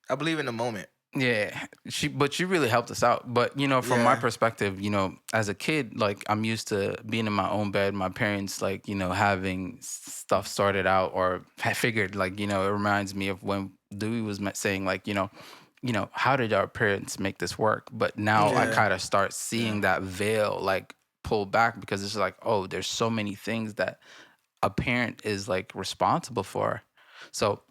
I believe in the moment. Yeah, she really helped us out. But you know, from my perspective, you know, as a kid, like I'm used to being in my own bed. My parents, like, you know, having stuff sorted out, or I figured, like, you know, it reminds me of when Dewey was saying, like, you know, how did our parents make this work? But now I kind of start seeing that veil like pull back, because it's like, oh, there's so many things that a parent is like responsible for. So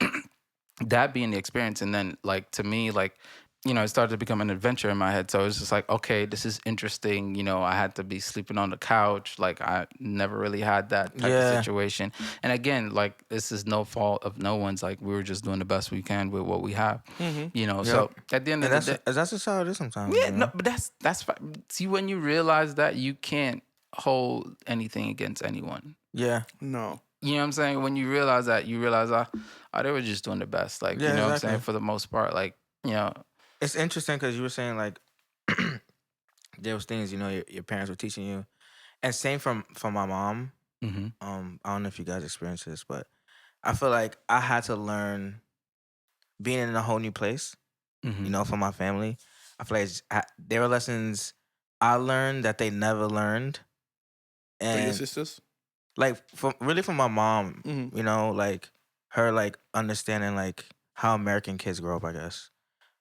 that being the experience, and then like to me, like it started to become an adventure in my head. So it was just like, okay, this is interesting. I had to be sleeping on the couch. Like, I never really had that type of situation. And again, like, this is no fault of no one's. Like, we were just doing the best we can with what we have. So at the end of the day, that's just how it is sometimes. yeah, no, but that's fine. See, when you realize that, you can't hold anything against anyone. Yeah. No. You know what I'm saying? When you realize that, you realize, they were just doing the best. Like, you know what I'm saying? For the most part, like, It's interesting because you were saying, like, there was things, your parents were teaching you. And same from my mom. Mm-hmm. I don't know if you guys experienced this, but I feel like I had to learn being in a whole new place, Mm-hmm. for my family. I feel like there were lessons I learned that they never learned. And your And sisters? like from my mom, Mm-hmm. like her like understanding like how American kids grow up, I guess.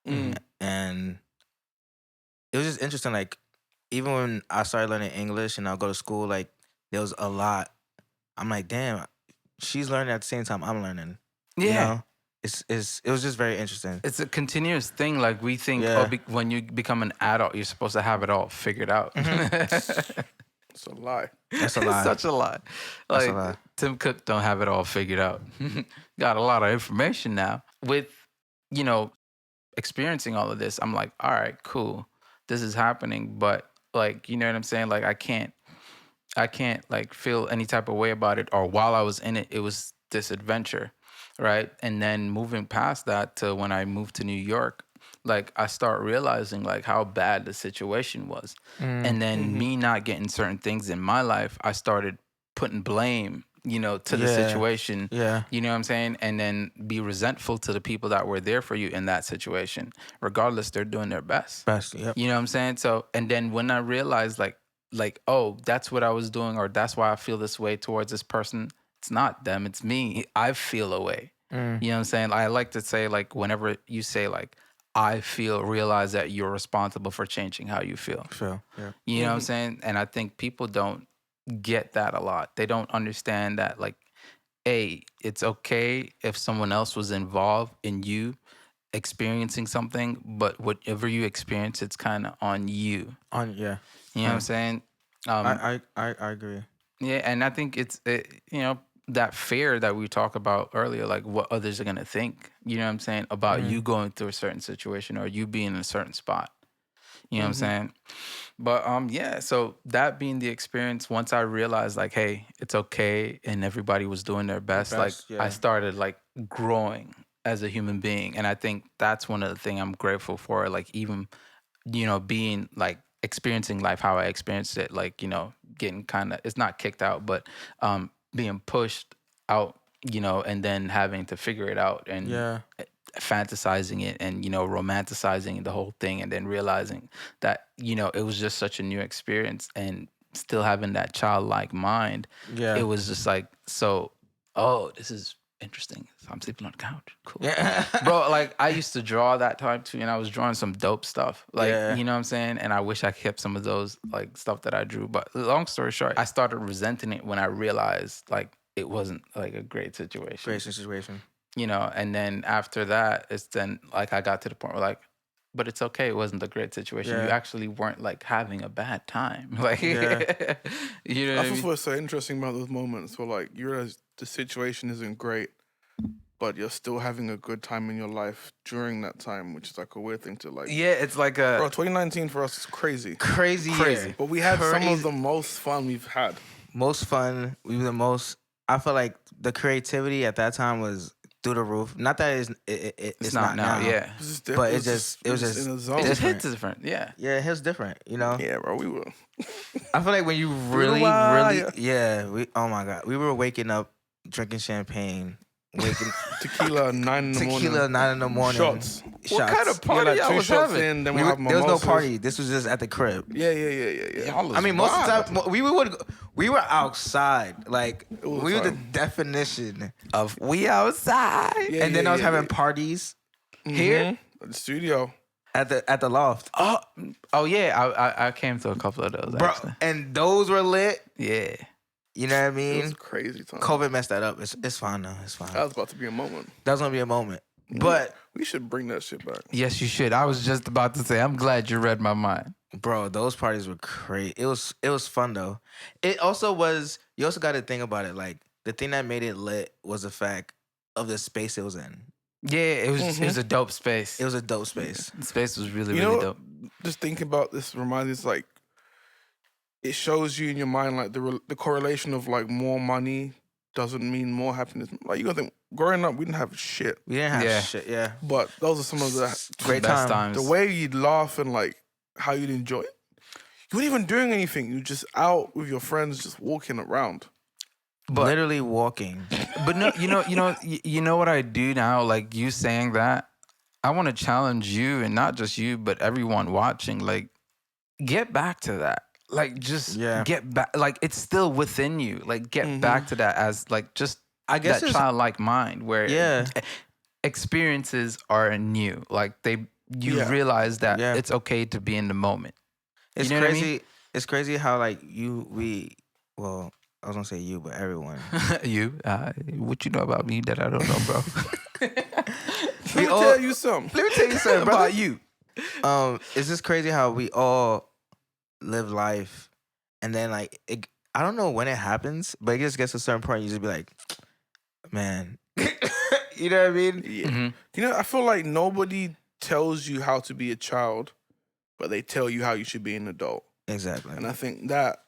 Mm-hmm. And it was just interesting, like even when I started learning English and I'll go to school, like there was a lot. I'm like, damn, she's learning at the same time I'm learning. Yeah. It was just very interesting. It's a continuous thing. Like, we think, when you become an adult, you're supposed to have it all figured out. It's a lie. That's a lie. It's such a lie. That's Like, a lie. Tim Cook don't have it all figured out. Got a lot of information now. With, experiencing all of this, I'm like, all right, cool. This is happening. But, like, you know what I'm saying? Like, I can't like feel any type of way about it. Or while I was in it, it was this adventure, right? And then moving past that to when I moved to New York, like, I start realizing like how bad the situation was. And then me not getting certain things in my life, I started putting blame, to the situation. Yeah. You know what I'm saying? And then be resentful to the people that were there for you in that situation. Regardless, they're doing their best. Yep. You know what I'm saying? So, and then when I realized like, oh, that's what I was doing, or that's why I feel this way towards this person. It's not them, it's me. I feel a way. You know what I'm saying? I like to say, like, whenever you say like, I feel, realize that you're responsible for changing how you feel. Yeah. You know what I'm saying? And I think people don't get that a lot. They don't understand that, like, it's okay if someone else was involved in you experiencing something, but whatever you experience, it's kind of on you. You know what I'm saying? I agree. Yeah, and I think it's that fear that we talked about earlier, like what others are gonna think. You know what I'm saying, about you going through a certain situation or you being in a certain spot. You know what I'm saying? But yeah. So that being the experience, once I realized like, hey, it's okay, and everybody was doing their best, like I started like growing as a human being, and I think that's one of the things I'm grateful for. Like, even being like experiencing life how I experienced it, like, getting kind of, it's not kicked out, but being pushed out, and then having to figure it out and fantasizing it and, romanticizing the whole thing, and then realizing that, it was just such a new experience, and still having that childlike mind. It was just like, so, oh, this is interesting. So I'm sleeping on the couch. Cool. Yeah. Bro, like, I used to draw that time too, and I was drawing some dope stuff. Like, you know what I'm saying? And I wish I kept some of those, like, stuff that I drew. But long story short, I started resenting it when I realized, like, it wasn't, like, a great situation. And then after that, it's then, like, I got to the point where, like, but it's okay. It wasn't a great situation. You actually weren't, like, having a bad time. Like, you know what I mean? What's so interesting about those moments where, like, you realize the situation isn't great, but you're still having a good time in your life during that time, which is like a weird thing to like. Yeah, it's like a... Bro, 2019 for us is crazy. Crazy. But we had some of the most fun we've had. Most fun. We were the most... I feel like the creativity at that time was through the roof. Not that it's not now. Yeah. But it was just in a zone. It just hits different. Yeah. Yeah, it hits different, Yeah, bro, we were. I feel like when you really, oh my God. We were waking up, drinking champagne, tequila 9 in the morning. Tequila 9 in the morning. Shots. What kind of party like I 2 was shots having? in, then There have was no mimosas. party. This was just at the crib. Yeah. I mean, most of the time we were outside. Like, we were the definition of we outside. Yeah, and then I was having parties here at the studio. At the loft. Oh yeah. I came to a couple of those, bro, actually. and those were lit. Yeah. You know what I mean? It was crazy time. COVID messed that up. It's fine now. It's fine. That was about to be a moment. That was gonna be a moment. But we should bring that shit back. Yes, you should. I was just about to say, I'm glad you read my mind. bro, those parties were crazy. It was fun though. It also was. You also got to think about it. Like the thing that made it lit was the fact of the space it was in. Yeah, it was a dope space. It was a dope space. The space was really, You really know, dope. just thinking about this reminds me, it's like, it shows you in your mind, like, the correlation of, like, more money doesn't mean more happiness. Like, you gotta think, growing up, we didn't have shit. We didn't have Yeah. shit. Yeah, But those are some of the great Best time. times. the way you'd laugh and, like, how you'd enjoy it. You weren't even doing anything. You were just out with your friends, just walking around. But Literally walking. But no, you know what I do now? Like you saying that, I want to challenge you, and not just you, but everyone watching. Like, get back to that. Like, just get back. Like, it's still within you. Like, get back to that as like just I guess that childlike mind where Yeah. experiences are new. Like you realize that Yeah. it's okay to be in the moment. It's You know what I crazy. mean? It's crazy how like well, I was gonna say you, but everyone. What you know about me that I don't know, bro? Let me tell you something. Let me tell you something About you. It's just crazy how we all live life, and then like I don't know when it happens, but it just gets to a certain point. You just be like, man, you know what I mean? Yeah. Mm-hmm. You know, I feel like nobody tells you how to be a child, but they tell you how you should be an adult. Exactly. And I think that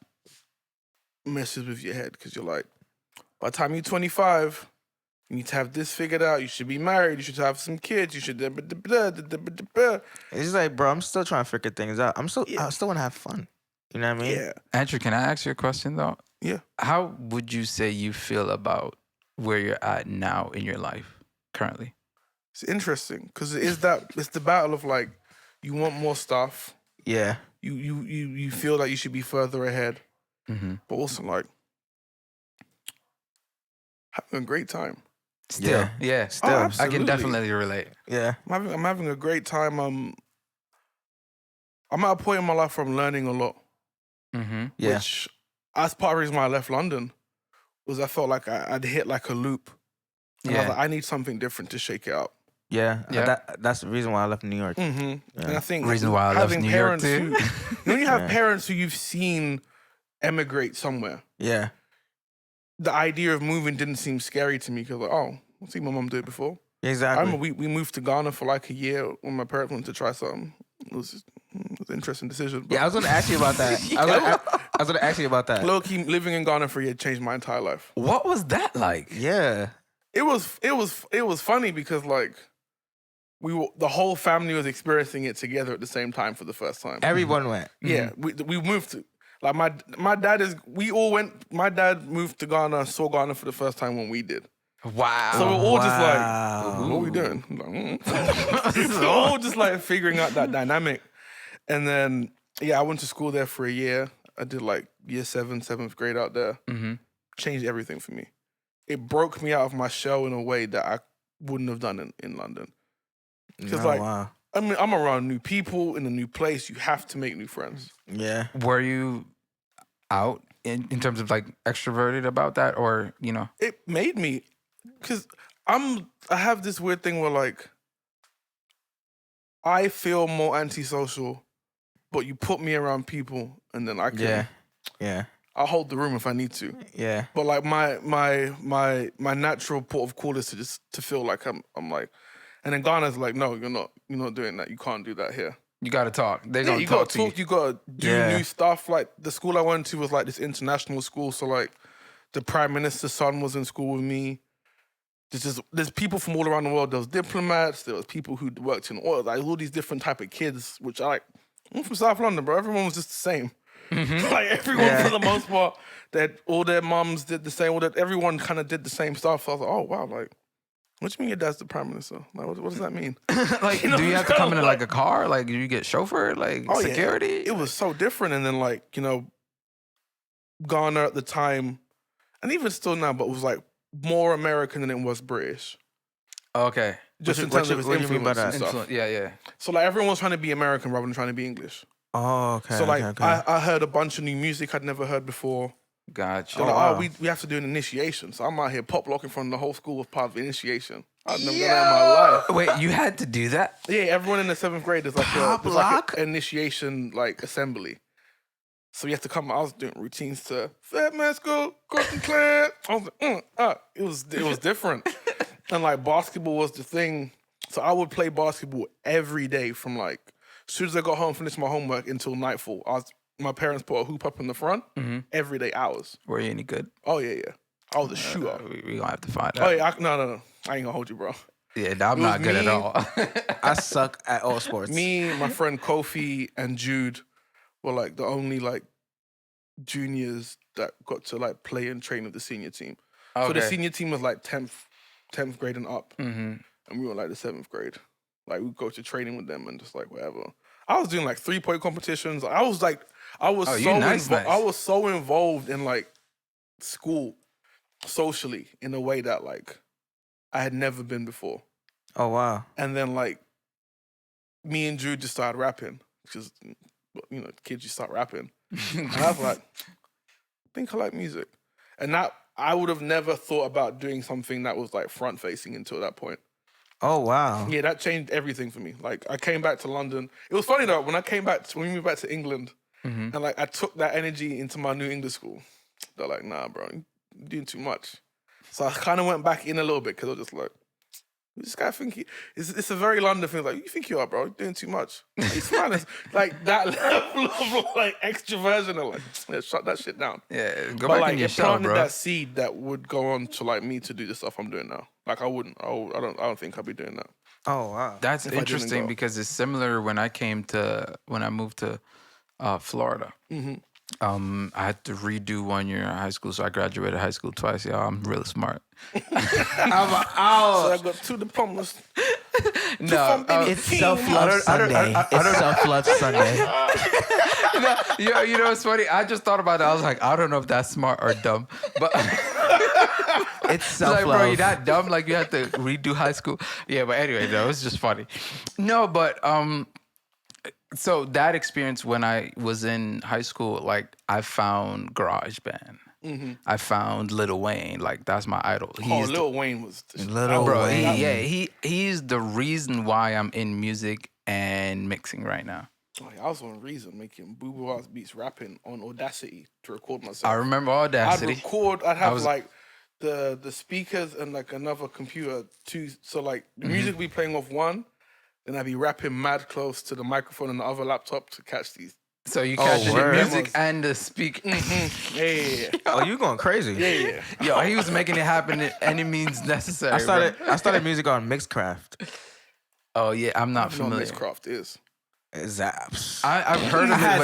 messes with your head because you're like, by the time you're 25, you need to have this figured out. You should be married. You should have some kids. You should. It's just like, bro, I'm still trying to figure things out. I still want to have fun. You know what I mean? Yeah. Andrew, can I ask you a question though? Yeah. How would you say you feel about where you're at now in your life currently? It's interesting because it's the battle of like, you want more stuff. Yeah. You feel like you should be further ahead, but also like having a great time. Still, yeah. Still. Oh, I absolutely. can definitely relate. Yeah. I'm having a great time. I'm at a point in my life where I'm learning a lot. Mm-hmm. Yeah. Which, as part of the reason why I left London, was I felt like I'd hit like a loop. And I was like, I need something different to shake it up. Yeah. Yeah. That's the reason why I left New York. And I think Reason why I left having New York parents too. when you have parents who you've seen emigrate somewhere, Yeah. the idea of moving didn't seem scary to me because like, oh, I've seen my mom do it before. I Exactly. remember we moved to Ghana for like a year when my parents wanted to try something. It was an interesting decision. But Yeah, I was gonna ask you about that. I was gonna ask you about that. low key, living in Ghana for a year changed my entire life. What was that like? Yeah. It was funny because like the whole family was experiencing it together at the same time for the first time. Everyone went. Yeah, we moved to like my dad moved to Ghana, saw Ghana for the first time when we did. Wow. So we're all just like, Wow. what are we doing? I'm like, we're all just like figuring out that dynamic. And then I went to school there for a year. I did like year 7, 7th grade out there. Changed everything for me. It broke me out of my shell in a way that I wouldn't have done in London. Because wow. I mean, I'm around new people in a new place. You have to make new friends. Yeah. Were you out in terms of like extroverted about that, or It made me, because I have this weird thing where like, I feel more antisocial, but you put me around people and then I can, Yeah. I'll hold the room if I need to. Yeah. But like my natural port of call is to feel like I'm like, and then Ghana's like, no, you're not doing that. You can't do that here. you got to talk? They're Yeah, gonna you talk gotta to talk. you. You gotta do new stuff. Like the school I went to was like this international school. So like, the prime minister's son was in school with me. There's people from all around the world. There was diplomats. There was people who worked in oil. Like all these different type of kids. Which I'm from South London, bro. Everyone was just the same. Like everyone for the most part, that all their mums did the same. Everyone kind of did the same stuff. So I was like, oh wow, like. What do you mean your dad's the prime minister? Like, what does that mean? Like, do you have to come in like a car? Like, do you get chauffeured? Like, security? Yeah. It was so different. And then, like, Ghana at the time, and even still now, but it was like more American than it was British. Okay. Just in terms of its what do you mean by influence and that? stuff. Yeah. So, like, everyone was trying to be American rather than trying to be English. Oh, okay. So, like, okay. I heard a bunch of new music I'd never heard before. Gotcha. They're Oh, like, wow. we have to do an initiation. So I'm out here pop locking from the whole school as part of the initiation. I've never done that in my life. Wait, you had to do that? Yeah, everyone in the 7th grade is like Pop there's like lock? an initiation like assembly. So you have to come. I was doing routines to Fat Man School, Cooking Clan. I was like, it was different. And like basketball was the thing. So I would play basketball every day from like as soon as I got home, finished my homework until nightfall. My parents put a hoop up in the front every day, hours. Were you any good? Oh yeah. I was a shooter. We gonna have to find out. Oh yeah, no. I ain't gonna hold you, bro. Yeah, no, I'm It was not good at me. all. I suck at all sports. Me, my friend Kofi, and Jude were like the only like juniors that got to like play and train with the senior team. So the senior team was like 10th grade and up, and we were like the 7th grade. Like we'd go to training with them and just like whatever. I was doing like 3-point competitions. I was so involved in like school socially in a way that like I had never been before. Oh, wow. And then like me and Jude just started rapping because kids just start rapping. And I was like, I think I like music. And that I would have never thought about doing something that was like front facing until that point. Oh, wow. Yeah, that changed everything for me. Like I came back to London. It was funny though, when we moved back to England and like I took that energy into my new English school. They're like, nah, bro, you're doing too much. So I kind of went back in a little bit because I was just like, this guy think it's a very London thing. Like, you think you are, bro? You're doing too much. Like, he's smiling. Like that level of like extroversion. I'm like, yeah, shut that shit down. Yeah, go But back like, in your it shell, planted bro. that seed that would go on to like me to do the stuff I'm doing now. Like I don't think I'd be doing that. Oh, wow. That's if I didn't interesting go. because it's similar when I moved to Florida. I had to redo 1 year in high school, so I graduated high school twice. Y'all, I'm really smart. So I got 2 diplomas. No, It's self-love Sunday. It's self-love Sunday. you know what's funny? I just thought about it. I was like, I don't know if that's smart or dumb, but It's it's like, self-love. bro, you're not dumb. Like you have to redo high school. Yeah, but anyway, no, it was just funny. No, but so that experience when I was in high school, like I found GarageBand. I found Lil Wayne. Like that's my idol. Lil Wayne was Lil Bro, Wayne. he's the reason why I'm in music and mixing right now. I was on Reason making Boo Boo House beats, rapping on Audacity to record myself. I remember Audacity. I'd have like the speakers and like another computer too. So like the music would be playing off one, then I'd be rapping mad close to the microphone on the other laptop to catch these. So you catch the word. music and the speak. Yeah. Oh, you going crazy. Yeah. Yo, he was making it happen at any means necessary. I started music on Mixcraft. Oh yeah, I'm not I don't know what familiar. Mixcraft is. Zaps. I've heard of I it, had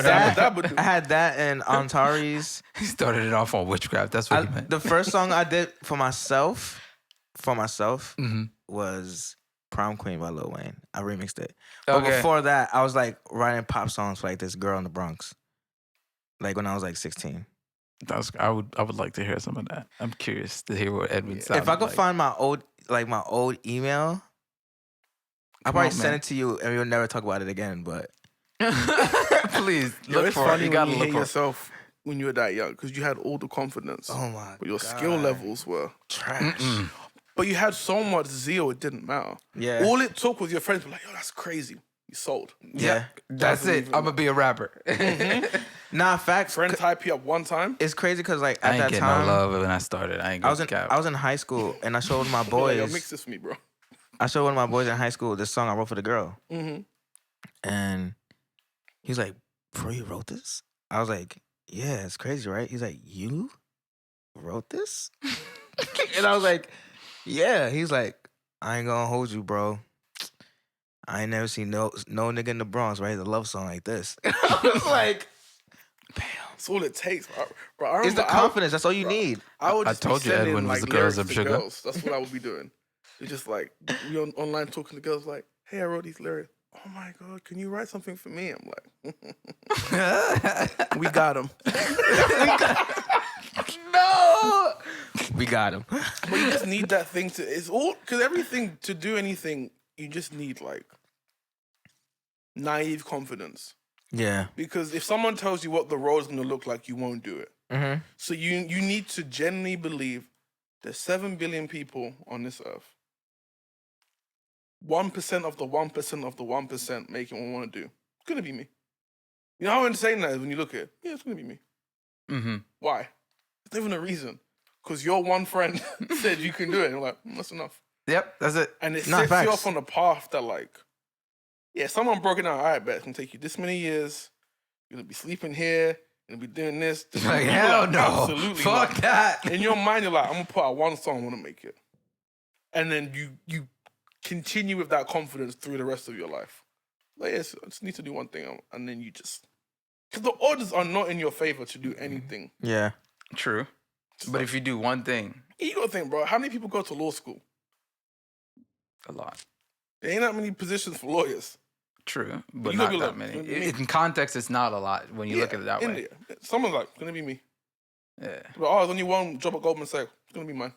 but that. I had that and Antares. he started it off on witchcraft. That's what he meant. The first song I did for myself, was Prom Queen by Lil Wayne. I remixed it. But Okay. before that, I was like writing pop songs for like this girl in the Bronx. Like when I was like 16. I would like to hear some of that. I'm curious to hear what Edwin sounded If I could like. find my old email, I'll probably send it to you and we'll never talk about it again, but Please Yo, look it's for it. funny You when gotta you look hate for it. yourself when you were that young because you had all the confidence. oh my But your God. skill levels were Trash. But you had so much zeal, it didn't matter. Yeah. All it took was your friends were like, yo, that's crazy. You sold. Yeah. That's Doesn't it. even- I'm gonna be a rapper. Nah, facts. Friends hype you up one time. It's crazy because like I at ain't that getting time, no love when I started. I ain't I was gonna in cap. I was in high school and I showed my You're like, yo, boys. mix this for me, bro. I showed one of my boys in high school this song I wrote for the girl, Mm-hmm. and he's like, "Bro, you wrote this?" I was like, "Yeah, it's crazy, right?" He's like, "You wrote this?" And I was like, "Yeah." He's like, "I ain't gonna hold you, bro. I ain't never seen no nigga in the Bronx write a love song like this." I was like, That's all it takes, bro. I "It's remember the confidence. That's all you bro. need." I would I just told be you sending, Edwin was like, the girls lyrics of to sugar. girls. That's what I would be doing. It's just like you're online talking to girls like, hey, I wrote these lyrics. Oh my God, can you write something for me? I'm like, we got him. No, we got him. But you just need that thing to, it's all, because everything, to do anything, you just need like naive confidence. Yeah, Because if someone tells you what the road is going to look like, you won't do it. Mm-hmm. So you need to genuinely believe there's 7 billion people on this earth. 1% of the 1% of the 1% making what I want to do. It's gonna be me. You know how insane that is when you look at it? Yeah, it's gonna be me. Mm-hmm. Why? There's not even a reason. Because your one friend said you can do it. And you're like, that's enough. Yep, that's it. And it Nah, sets facts. you off on a path that, like, yeah, someone broke it down. All right, bet it's gonna take you this many years. You're gonna be sleeping here. You're gonna be doing this. Like, You're hell like, no. Absolutely Fuck not. that. In your mind, you're like, I'm gonna put out one song, I'm gonna make it. And then you continue with that confidence through the rest of your life. Like, yes, I just need to do one thing, and then you just, because the odds are not in your favor to do anything. Yeah. True. But if you do one thing, You gotta think, bro, how many people go to law school? a lot. There ain't that many positions for lawyers. True, but You not gotta be that like, many. gonna be me. In context, it's not a lot when you look at it that way. India. Someone's like, it's gonna be me. Yeah. But there's only one job at Goldman Sachs. It's gonna be mine.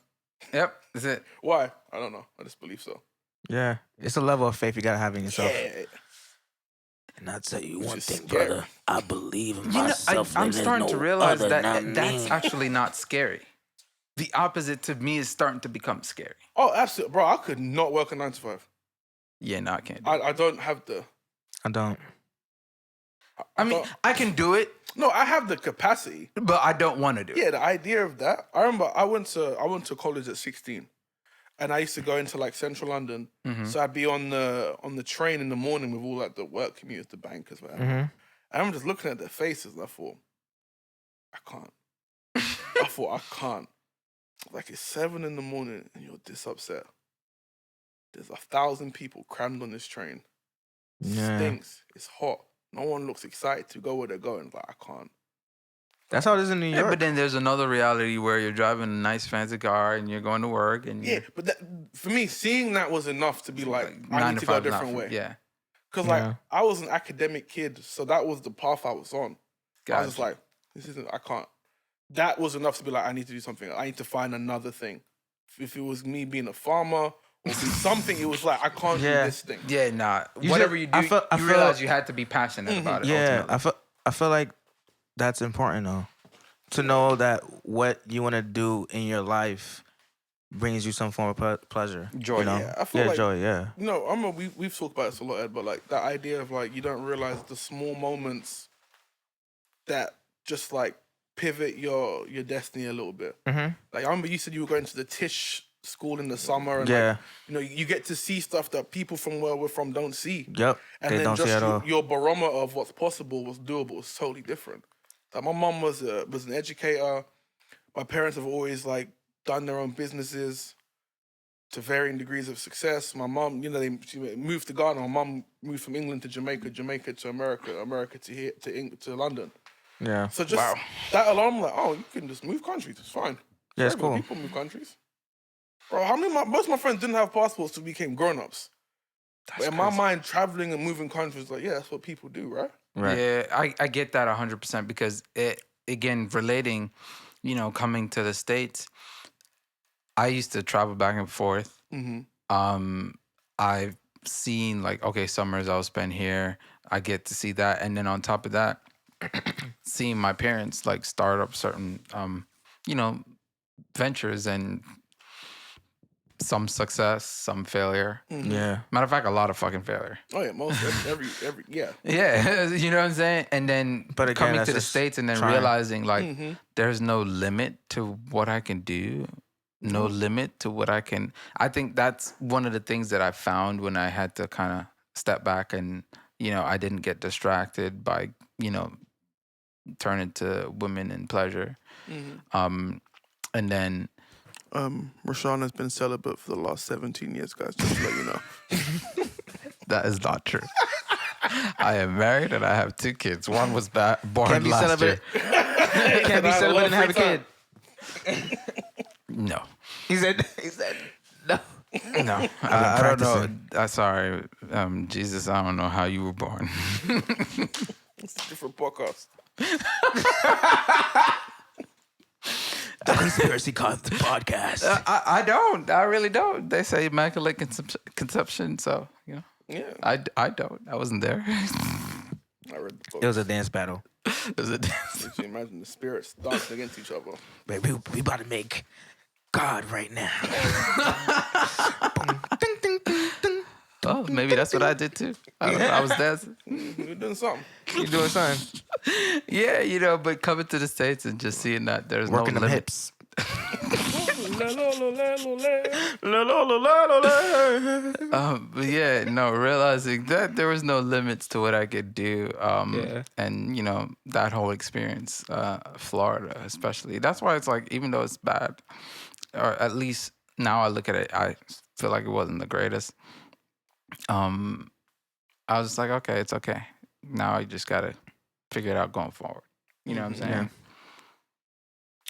Yep, that's it. Why? I don't know. I just believe so. Yeah. It's a level of faith you gotta have in yourself. Yeah. And I'll tell you one just thing, scary. brother. I believe in You know, myself. I'm and there's starting to no realize other that than that's me. actually not scary. The opposite to me is starting to become scary. Oh, absolutely, bro. I could not work a 9 to 5. Yeah, no, I can't do it. I don't have the. I don't. I mean, I can do it, No, I have the capacity. but I don't want to do it. Yeah, the idea of that. I remember I went to college at 16, and I used to go into like central London. Mm-hmm. So I'd be on the train in the morning with all like the work commuters, the bankers, whatever. Mm-hmm. And I'm just looking at their faces, and I thought, I can't. I can't. Like it's 7 a.m. and you're this upset. There's 1,000 people crammed on this train. Yeah. Stinks. It's hot. No one looks excited to go where they're going. Like, I can't. That's how it is in New Yeah, York. but then there's another reality where you're driving a nice fancy car and you're going to work and Yeah, but that, for me, seeing that was enough to be like, I 9 need to to go a 5 is different not- way. Yeah, Because Yeah. like I was an academic kid, so that was the path I was on. I was just Gotcha. like, this isn't. I can't. That was enough to be like, I need to do something. I need to find another thing. If it was me being a farmer or be something, it was like I can't do Yeah. this thing. yeah, nah. You Whatever should- you do, I feel- you realize you had to be passionate about it. Yeah, ultimately. I feel like that's important though. To know that what you want to do in your life brings you some form of pleasure. Joy, You know? yeah. I feel like- joy, yeah. No, I remember we've talked about this a lot, Ed, but like that idea of like you don't realize the small moments that just like pivot your destiny a little bit. Mm-hmm. Like I remember you said you were going to the Tisch school in the summer, and Yeah. like, you know, you get to see stuff that people from where we're from don't see. Yep. And They then don't see just at all. your barometer of what's possible, what's doable, was totally different. Like my mom was an educator. My parents have always like done their own businesses to varying degrees of success. My mom, you know, she moved to Ghana. My mom moved from England to Jamaica, Jamaica to America, America to here to London. Yeah. So just that alone, I'm like, oh, you can just move countries. It's fine. Yeah, it's Everybody- cool. People move countries. Bro, most of my friends didn't have passports till we became grown-ups. But in my mind, traveling and moving countries, like, yeah, that's what people do, right? Right. Yeah, I get that 100% because it, again, relating, you know, coming to the States, I used to travel back and forth. Mm-hmm. I've seen like, okay, summers I'll spend here. I get to see that. And then on top of that, seeing my parents like start up certain, you know, ventures and some success, some failure. Mm-hmm. Yeah. Matter of fact, a lot of fucking failure. Oh yeah, most every yeah. Yeah, you know what I'm saying? And then But again, coming that's to the just States and then trying. realizing like Mm-hmm. there's no limit to what I can do. No limit to what I can. I think that's one of the things that I found when I had to kind of step back and, you know, I didn't get distracted by, you know, turning to women and pleasure. Mm-hmm. And then Rashawn has been celibate for the last 17 years, guys, just to let you know. that is not true. I am married and I have 2 kids. One was born Can't be last year. celibate. Can't be I have a celibate lot and of have a free kid. No. He said no. No, I don't know. Sorry, Jesus, I don't know how you were born. It's a different podcast. The Conspiracy Podcast. I don't. I really don't. They say immaculate conception, so, you know. Yeah, I don't. I wasn't there. I read the book. It was a dance battle. There's a Could you imagine the spirits dancing against each other? Baby, we about to make God right now. Boom. Ding, ding, ding, ding. Oh, maybe that's what I did too. I don't know. I was dancing. You're doing something. You doing something? Yeah, but coming to the States and just seeing that there's Working no them limits. But yeah, no, realizing that there was no limits to what I could do. And that whole experience, Florida especially. That's why it's like, even though it's bad, or at least now I look at it, I feel like it wasn't the greatest. I was just like, okay, it's okay. Now I just gotta figure it out going forward. You know what I'm saying? Yeah.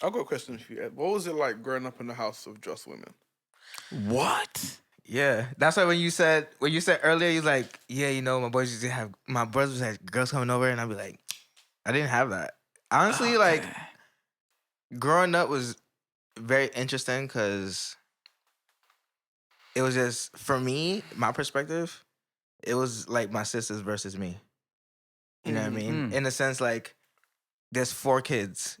I've got a question for you, Ed. What was it like growing up in the house of just women? What? Yeah, that's why when you said earlier, you was like, yeah, my brothers had girls coming over, and I'd be like, I didn't have that. Honestly, like, growing up was very interesting because it was just, for me, my perspective, it was like my sisters versus me. You know what I mean? In a sense, like, there's 4 kids.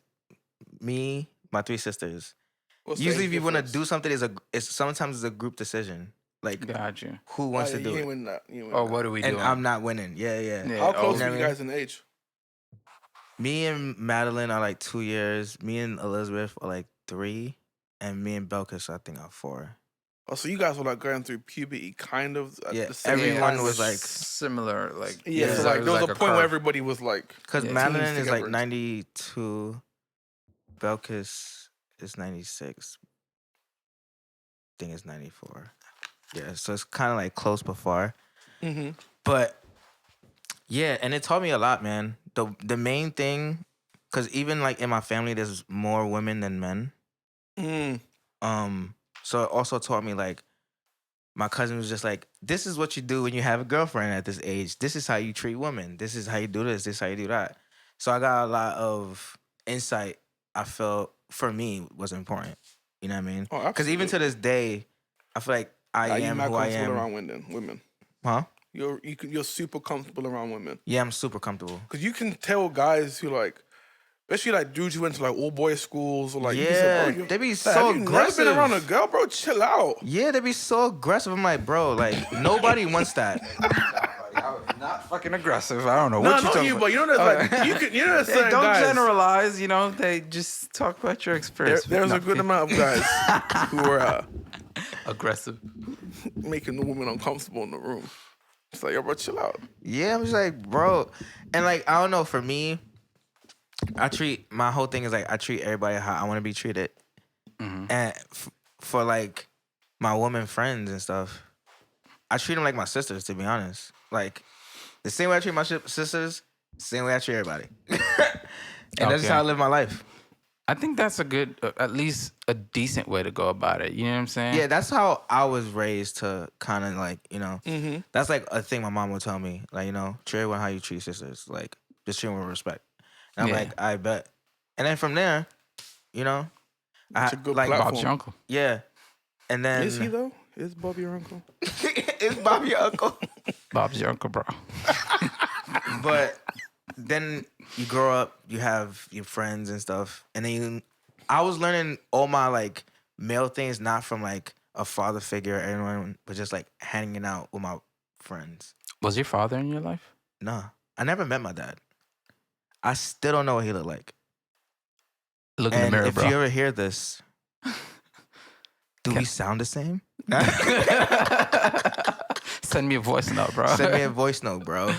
Me, my 3 sisters. Usually, if you want to do something, sometimes it's a group decision. Like, got you. who wants to do you it? ain't win that. What are we doing? And I'm not winning. Yeah. How close Oh. are you guys in age? Me and Madeline are like 2 years. Me and Elizabeth are like 3. And me and Belkis, I think, are 4. Oh, so you guys were like going through puberty kind of at the same everyone time? was like... similar. Like, Yeah, so like there was a point where everybody was like... Because Madeline is like together. 92. Belkis is 96. I think it's 94. Yeah, so it's kind of like close but far. Mm-hmm. But yeah, and it taught me a lot, man. The main thing, because even like in my family, there's more women than men. So it also taught me, like, my cousin was just like, this is what you do when you have a girlfriend at this age. This is how you treat women. This is how you do this. This is how you do that. So I got a lot of insight I felt for me was important. You know what I mean? Because even to this day, I feel like I am who I am. Around women. Huh? You're super comfortable around women. Yeah, I'm super comfortable. Because you can tell guys who like, especially like dudes who went to like all boys schools or like, yeah, they be so aggressive. Never been around a girl, bro. Chill out. Yeah, they be so aggressive. I'm like, bro, like nobody wants that. I was not fucking aggressive. I don't know what you're talking about. But you know that's like there's certain don't guys, generalize. They just talk about your experience. There's a good amount of guys who are aggressive, making the woman uncomfortable in the room. It's like, yo, bro, chill out. Yeah, I'm just like, bro, and like I don't know. For me, my whole thing is like I treat everybody how I want to be treated, and for like my woman friends and stuff, I treat them like my sisters. To be honest, like the same way I treat my sisters, same way I treat everybody, and that's just how I live my life. I think that's a good, at least a decent way to go about it. You know what I'm saying? Yeah, that's how I was raised to kind of like, that's like a thing my mom would tell me. Like, treat everyone how you treat sisters. Like, just treat them with respect. And I'm like, I bet. And then from there, It's a good like platform. Bob's your uncle. Yeah. And then... Is he, though? Is Bobby your uncle? Is Bobby your uncle? Bob's your uncle, bro. But then you grow up, you have your friends and stuff. And then I was learning all my, like, male things, not from, like, a father figure or anyone, but just, like, hanging out with my friends. Was your father in your life? No. I never met my dad. I still don't know what he looked like. Look in the mirror, bro. If you ever hear this, do we sound the same? Send me a voice note, bro. Send me a voice note, bro.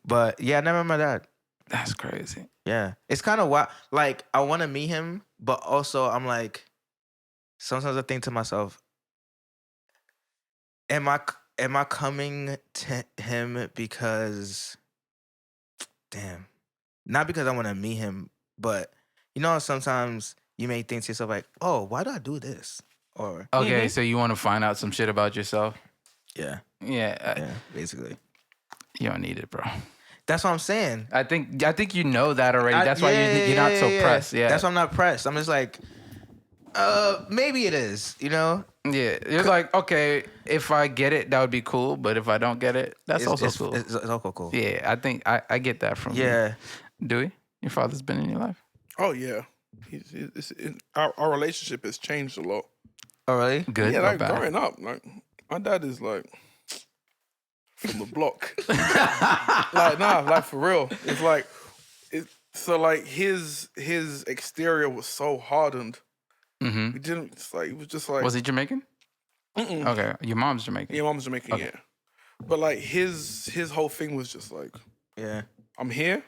But yeah, I never met my dad. That's crazy. Yeah. It's kind of wild. Like, I want to meet him, but also I'm like, sometimes I think to myself, am I coming to him because, damn, not because I want to meet him, but sometimes you may think to yourself like, oh, why do I do this? Or okay, so you want to find out some shit about yourself? Yeah. Yeah, basically. You don't need it, bro. That's what I'm saying. I think you know that already. That's why you're not so pressed. Yeah, that's why I'm not pressed. I'm just like, maybe it is. Yeah, you're like, okay, if I get it, that would be cool. But if I don't get it, that's also cool. It's also cool. Yeah, I think I get that from you. Yeah, Dewey, your father's been in your life? Oh yeah, our relationship has changed a lot. Oh, really? Good Yeah, or like bad? growing up, like my dad is like from the block. Like like for real. It's like so like his exterior was so hardened. Mm-hmm. We didn't. It's like it was just like. Was he Jamaican? Mm-mm. Okay, your mom's Jamaican. Yeah, mom's Jamaican. Okay. Yeah, but like his whole thing was just like, Yeah. I'm here.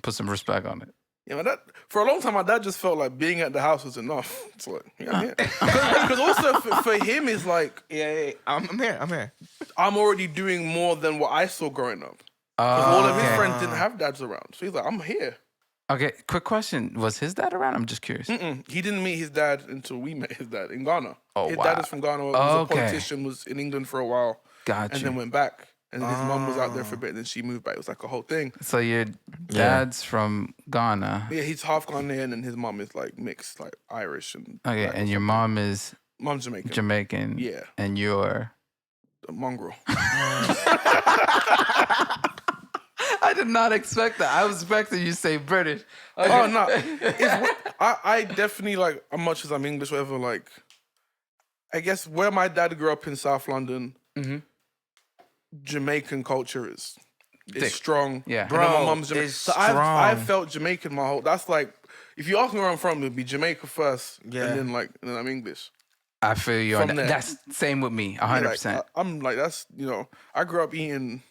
Put some respect on it. Yeah, my dad, for a long time, my dad just felt like being at the house was enough. It's like, yeah, I'm here. Because also for him, it's like, Yeah. I'm here. I'm already doing more than what I saw growing up. Because all of his Okay. friends didn't have dads around. So he's like, I'm here. Okay, quick question. Was his dad around? I'm just curious. He didn't meet his dad until we met his dad in Ghana. Oh, his wow. dad is from Ghana. Was Okay. a politician, was in England for a while. Gotcha. And then went back. And his mom was out there for a bit, and then she moved back. It was like a whole thing. So your dad's from Ghana. Yeah, he's half Ghanaian, and his mom is like mixed, like Irish and. Okay, black or and your something. mom is Mom's Jamaican. Jamaican. Yeah. And you're... A mongrel. I did not expect that. I was expecting you to say British. Okay. Oh no, I definitely like as much as I'm English, whatever. Like, I guess where my dad grew up in South London, Jamaican culture is Thick. strong. Yeah. And then my mom's Jamaican. it's So strong. I've felt Jamaican my whole. That's like if you ask me where I'm from, it'd be Jamaica first, Yeah. and then I'm English. I feel you on From that. there. That's same with me, Yeah, 100%. like, I'm like that's I grew up eating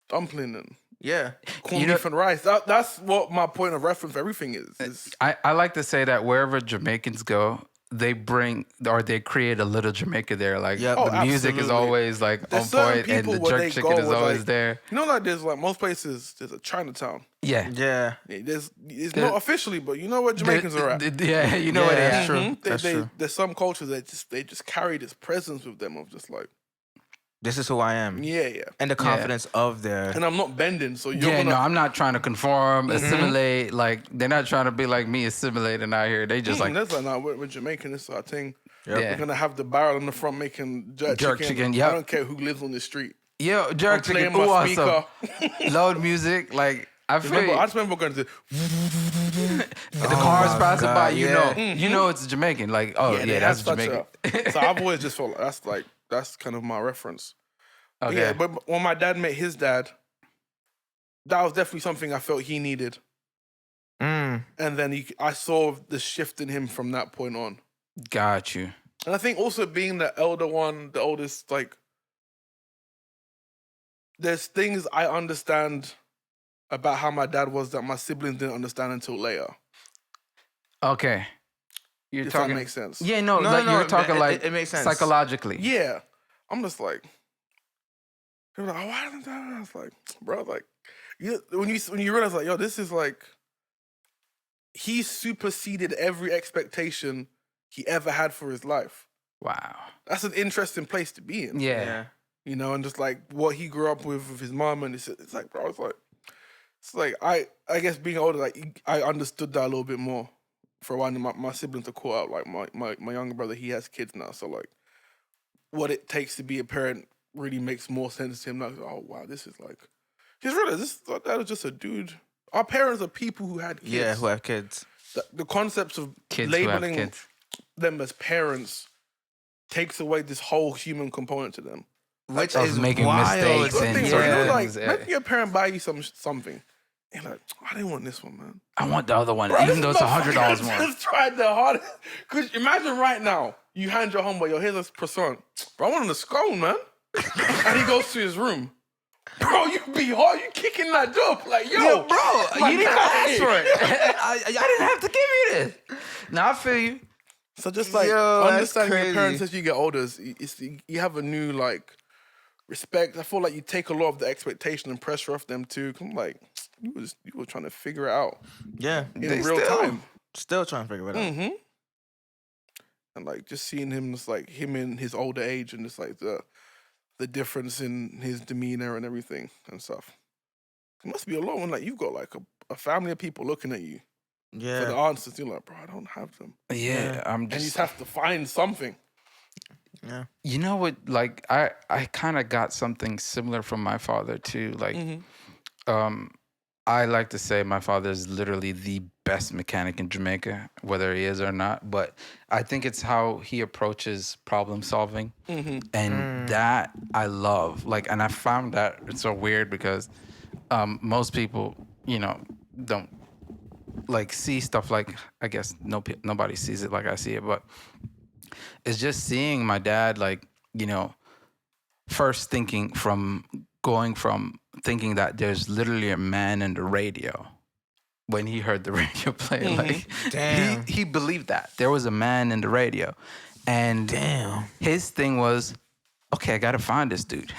dumpling and Yeah. corned You know- beef and rice. That's what my point of reference for everything is. I like to say that wherever Jamaicans go, they bring or they create a little Jamaica there. Like Yep. the Oh, music is absolutely. always like There's on certain point, and people the where jerk they chicken go is with, always like- there. Like there's like most places there's a Chinatown. Yeah. Yeah. It's not officially, but you know where Jamaicans are at. Yeah, you know what Yeah, it that's is. true. Mhm. That's true. There's some cultures that they just carry this presence with them of just like This is who I am. yeah. And the confidence of their. And I'm not bending, so you're Yeah, gonna no, I'm not trying to conform, assimilate. Like they're not trying to be like me, assimilating out here. They just like that's like nah, we're Jamaican. This is our thing. Yep. Yeah. We're gonna have the barrel in the front making jerk chicken. Yep. I don't care who lives on the street. yo jerk I'm chicken. playing Ooh, my awesome. speaker. Loud music. Like I feel I you. just remember going to The cars my passing by, God, you yeah. know, you know it's Jamaican. Like oh yeah, they that's have such Jamaican. so I've always just felt that's kind of my reference. Okay. Yeah, but when my dad met his dad, that was definitely something I felt he needed. Mm. And then I saw the shift in him from that point on. Got you. And I think also being the elder one, the oldest, like, there's things I understand about how my dad was that my siblings didn't understand until later. Okay. You're If talking. that makes sense. Yeah, no, No, like no, you're talking it- like it makes sense. psychologically. Yeah. I'm just like, people are like, oh, why didn't I? I was like, bro, like, when you realize, like, yo, this is like, he superseded every expectation he ever had for his life. Wow. That's an interesting place to be in. Yeah. You know, and just like what he grew up with his mom, and it's like, bro, it's like I guess being older, like I understood that a little bit more for a while. And my siblings are caught up. Like my younger brother, he has kids now, so like what it takes to be a parent really makes more sense to him. Like, oh wow, this is like, he's really that was just a dude. Our parents are people who had kids. Yeah, who have kids. The concepts of Kids who have labeling kids. them as parents takes away this whole human component to them. Which Of is making wild. mistakes Good and thing, yeah. bro. You know, like, things, maybe your parent buy you something. And like, I didn't want this one, man. I want the other one, Bro, even though this it's $100 motherfucker more. just tried the hardest. Cause imagine right now, you hand your homeboy, yo, here's a croissant. Bro, I want on the scone, man. And he goes to his room. Bro, you be hard. You kicking that door. Like, yo, Bro, my you didn't guy. ask for it. I didn't have to give you this. Now I feel you. So just like Yo, that's understanding your crazy. parents as you get older, you have a new like respect. I feel like you take a lot of the expectation and pressure off them too. 'Cause I'm like, you were trying to figure it out Yeah. in They real still- time. Still trying to figure it out. Mm-hmm. And like just seeing him, just like him in his older age, and just like the difference in his demeanor and everything and stuff. It must be a lot when like you've got like a family of people looking at you for the Yeah. answers. You're like, bro, I don't have them, Yeah, I'm and you just. just have to find something. Yeah. You know what? Like I kind of got something similar from my father too. Like, Mm-hmm. I like to say my father is literally the best mechanic in Jamaica, whether he is or not. But I think it's how he approaches problem solving, and that I love. Like, and I found that it's so weird because most people, don't like see stuff like, I guess nobody sees it like I see it, but it's just seeing my dad, like, first going from thinking that there's literally a man in the radio. When he heard the radio play, like, Damn. he believed that there was a man in the radio, and Damn. his thing was, okay, I gotta find this dude.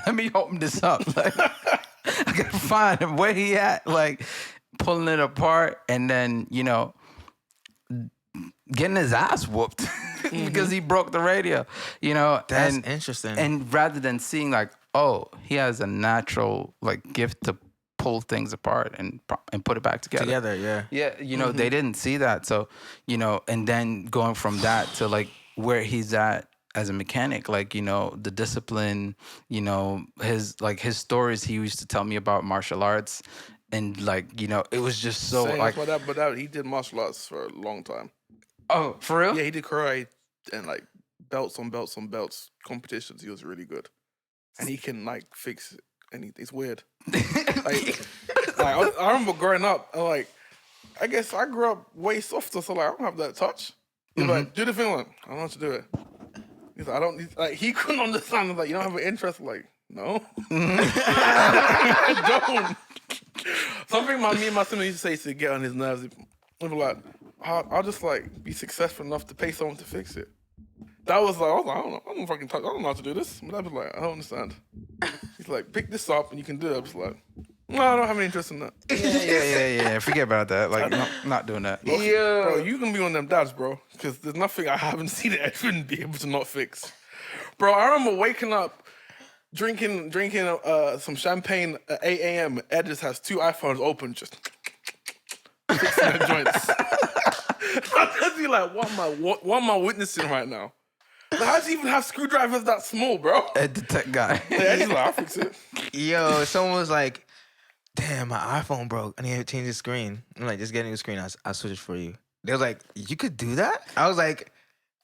Let me open this up. Like, I gotta find him, where he at, like, pulling it apart, and then getting his ass whooped because he broke the radio. That's interesting. And rather than seeing like, oh, he has a natural like gift to pull things apart and put it back together. Yeah, they didn't see that. So, and then going from that to like where he's at as a mechanic, like, the discipline, his stories he used to tell me about martial arts, and like, it was just so Same, like, but he did martial arts for a long time. oh, for real? Yeah, he did karate and like belts on belts on belts competitions. He was really good, and he can like fix anything. It's weird. I remember growing up. I guess I grew up way softer, so like I don't have that touch. He's like, do the thing, like I don't know how to do it. He's like, I don't. Like he couldn't understand. I'm like, you don't have an interest. Like, no, I don't. Something me and my son used to say to get on his nerves. He'd be like, I'll just like be successful enough to pay someone to fix it. That was like, I don't know, I don't fucking touch, I don't know how to do this. But I was like, I don't understand. He's like, pick this up and you can do it. I was like, no, I don't have any interest in that. Yeah. Forget about that. Like, not doing that. Bro, you can be one of them dads, bro. Because there's nothing I haven't seen that I shouldn't be able to not fix. Bro, I remember waking up, drinking some champagne at 8 a.m. Ed just has 2 iPhones open, just fixing the joints. I'll just be like, what am I witnessing right now? Like, how do you even have screwdrivers that small, bro? Ed the tech guy. Yeah, Ed's like, I'll fix it. Yo, someone was like, damn, my iPhone broke. I need to change the screen. I'm like, just get a new screen. I'll switch it for you. They was like, you could do that? I was like,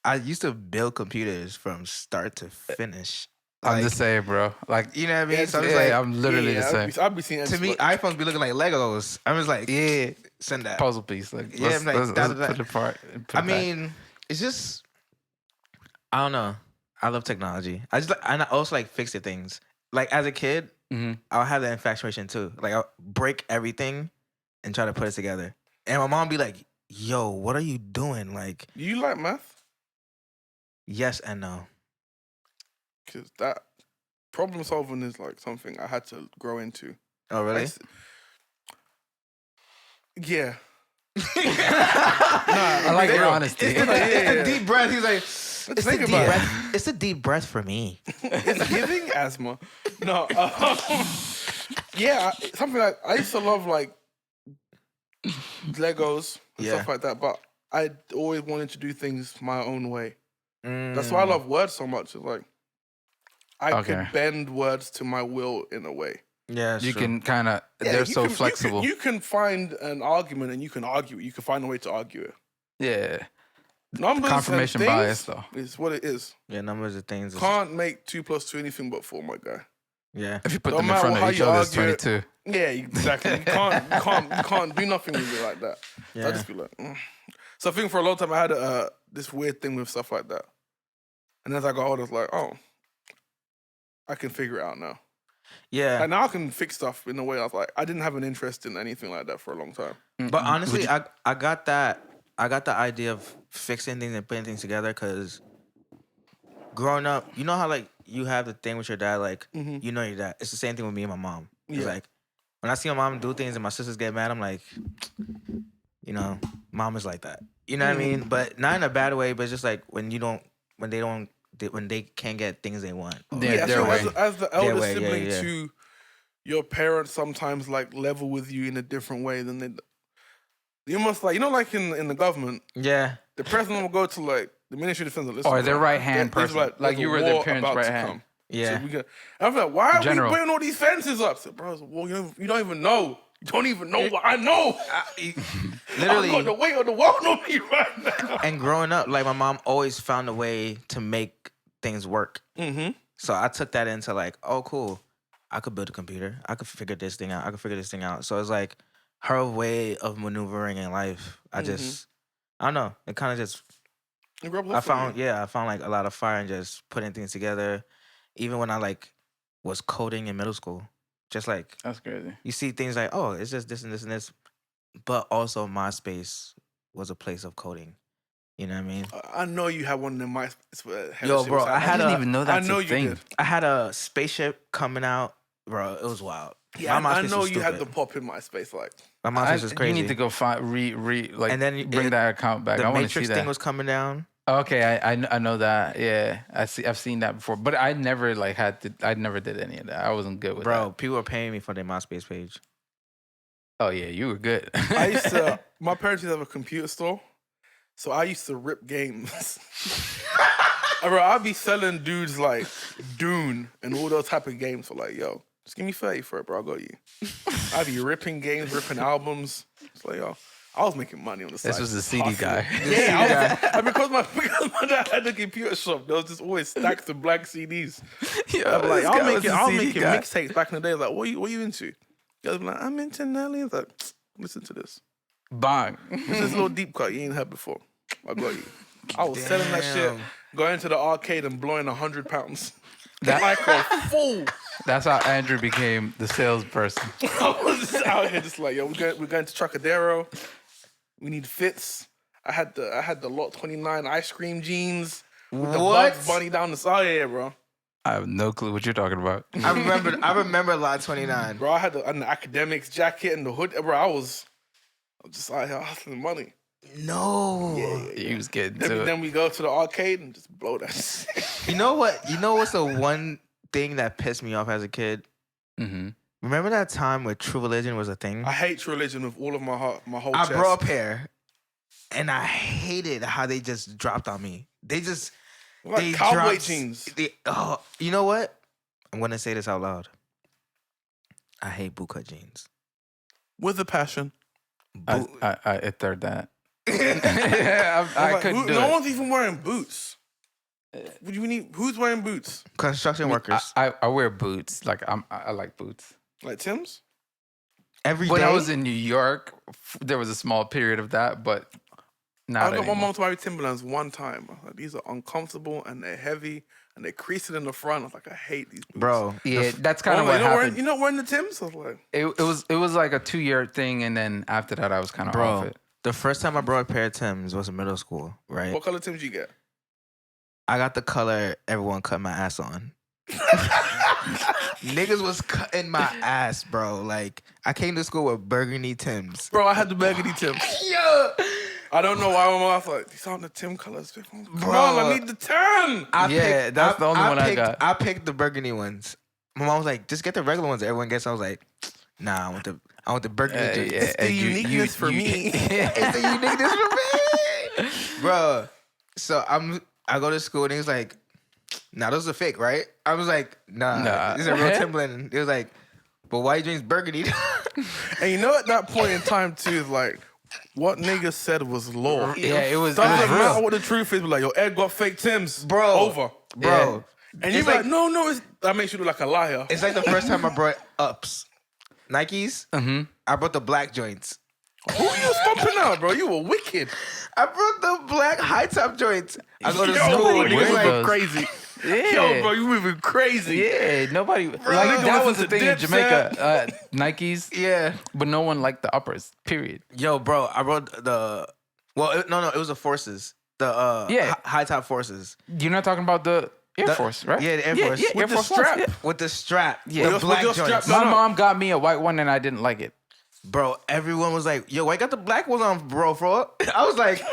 I used to build computers from start to finish. I'm the same, bro. Like, you know what I mean? Yeah, So I was like, I'm literally the same. I'll be seeing to me, iPhones be looking like Legos. I was like, yeah, send that. Puzzle piece. Like, Yeah, let's, I'm like, let's that- put it apart. And put I it back. mean, it's just, I don't know. I love technology. I also like fixing things. Like as a kid, I'll have that infatuation too. Like I'll break everything and try to put it together. And my mom be like, yo, what are you doing? Like, Do you like math? yes and no. Because that problem solving is like something I had to grow into. Oh, really? Yeah. I like your honesty. It's a deep breath. He's like, it's think a deep about it. breath. It's a deep breath for me. It's giving asthma. No. Yeah, something like I used to love like Legos and Yeah. stuff like that, but I always wanted to do things my own way. That's Mm. why I love words so much. It's like I Okay. could bend words to my will in a way. Yeah, You true. can kind of, Yeah, they're you so can- flexible. You can find an argument and you can argue it. You can find a way to argue it. Yeah. Numbers Confirmation and things bias, though. is what it is. Yeah, numbers of things. Can't make 2 + 2 anything but 4, my guy. Yeah. If you put No them in matter front how of each you other, it's argue it, 22. Yeah, exactly. You can't do nothing with it like that. So I Yeah. just be like, So I think for a long time I had this weird thing with stuff like that. And as I got older, I was like, oh, I can figure it out now. Yeah. And now I can fix stuff in a way I was like, I didn't have an interest in anything like that for a long time. But honestly, I got that. I got the idea of fixing things and putting things together because growing up, you know how like you have the thing with your dad, like you know your dad. It's the same thing with me and my mom. It's Yeah. like when I see my mom do things and my sisters get mad, I'm like, you know, mom is like that. You know what I mean? But not in a bad way, but just like when they can't get things they want. Yeah, I their feel way. as the elder way, yeah, sibling yeah. to your parents sometimes like level with you in a different way than they. You must like, like in the government, Yeah. the president will go to like the Ministry of Defense and listen. Or their bro, right-hand there's, person. Like there's you a were their war parents' about right to hand. come. Yeah. So I'm like, why are General. we putting all these fences up? I said, bro, well, you don't even know You don't even know what I know. Literally. I got the weight of the world on me right now. And growing up, like my mom always found a way to make things work. Mm-hmm. So I took that into like, oh, cool. I could build a computer. I could figure this thing out. I could figure this thing out. So it's like her way of maneuvering in life. I don't know. It kind of just, I found like a lot of fire in just putting things together. Even when I like was coding in middle school, just like That's crazy. you see things like, oh, it's just this and this and this. But also MySpace was a place of coding. You know what I mean? I know you had one in my. Yo, bro, I didn't even know that's a thing. I had a spaceship coming out, bro. It was wild. Yeah, I know you had the pop in MySpace. Like my MySpace was crazy. You need to go find like and then bring that account back. The I want to see Matrix that. thing was coming down. Okay, I know that. Yeah, I've seen that before, but I never like I never did any of that. I wasn't good with that. Bro, people were paying me for their MySpace page. Oh yeah, you were good. My parents used to have a computer store, so I used to rip games. Bro, I'd be selling dudes like Dune and all those type of games for like, yo, just give me 30 for it, bro. I got you. I'd be ripping games, ripping albums. It's like, yo, I was making money on the side. This was the CD guy. Yeah, because my dad had a computer shop, there was just always stacks of blank CDs. Yeah, I'm like, I'll make mixtapes back in the day. Like, what are you into? Guys be like, I'm into Nelly. I was like, listen to this. Bang. This is a little deep cut you ain't heard before. I got you. I was selling that shit, going to the arcade and blowing £100. Like a fool. That's how Andrew became the salesperson. I was just out here just like, yo, we're going to Trocadero. We need fits. I had the Lot 29 ice cream jeans with the Bugs Bunny down the side. Yeah, bro. I have no clue what you're talking about. I remember Lot 29. Bro, I had an academics jacket and the hood. Bro, I was just out here hustling money. No. Yeah. He was getting to it. Then we go to the arcade and just blow that shit. You know what? You know what's the one thing that pissed me off as a kid? Mm-hmm. Remember that time where True Religion was a thing? I hate True Religion with all of my heart, my whole chest. I brought a pair, and I hated how they just dropped on me. They cowboy jeans. You know what? I'm gonna say this out loud. I hate bootcut jeans. With a passion. I third that. I couldn't do it. No one's even wearing boots. What do you need? Who's wearing boots? Construction workers. I wear boots. Like I like boots. Like Tim's? When I was in New York, there was a small period of that, but not I got anymore. my mom to buy me Timberlands one time. I was like, these are uncomfortable and they're heavy and they're creasing in the front. I was like, I hate these boots. Bro. Yeah, that's kind of what happened. You're not wearing the Timbs? I was like, it was like a 2-year thing, and then after that, I was kind of off it. The first time I brought a pair of Timbs was in middle school, right? What color Timbs you get? I got the color everyone cut my ass on. Niggas was cutting my ass, bro. Like, I came to school with burgundy Timbs. Bro, I had the burgundy Timbs. Yo! I don't know why my mom was like, these aren't the Tim colors. Come on, I need the tan. That's the only one I got. I picked the burgundy ones. My mom was like, just get the regular ones that everyone gets. I was like, nah, I want the burgundy. It's the uniqueness for me. It's the uniqueness for me. Bro, so I go to school and he was like, nah, those are fake, right? I was like, nah. These are real Timberland. It was like, but why you drink burgundy? And you know at that point in time too, like, what niggas said was law. Yeah, it was Doesn't real. matter what the truth is, but like, yo, Ed got fake Timbs. Bro. Over. Bro. And you're like, no, that makes you look like a liar. It's like the first time I brought ups. Nikes. Mm-hmm. I brought the black joints. Who are you stomping out, bro? You were wicked. I brought the black high top joints. I go to Yo, school. bro, Niggas you like, moving crazy. Yeah. Yo, bro, you moving crazy. Yeah, nobody nigga that was listen the to thing in Dipset. Jamaica. Nikes, yeah. but no one liked the uppers. Period. Yo, bro, I brought the. Well, it was the Forces. The high top Forces. You're not talking about the Air Force, right? Yeah, the Air Force. Yeah, With Air the Force strap. Ones, yeah. With the strap. Yeah. The black your joints. strap- My mom got me a white one and I didn't like it. Bro, everyone was like, yo, why you got the black ones on, bro? I was like,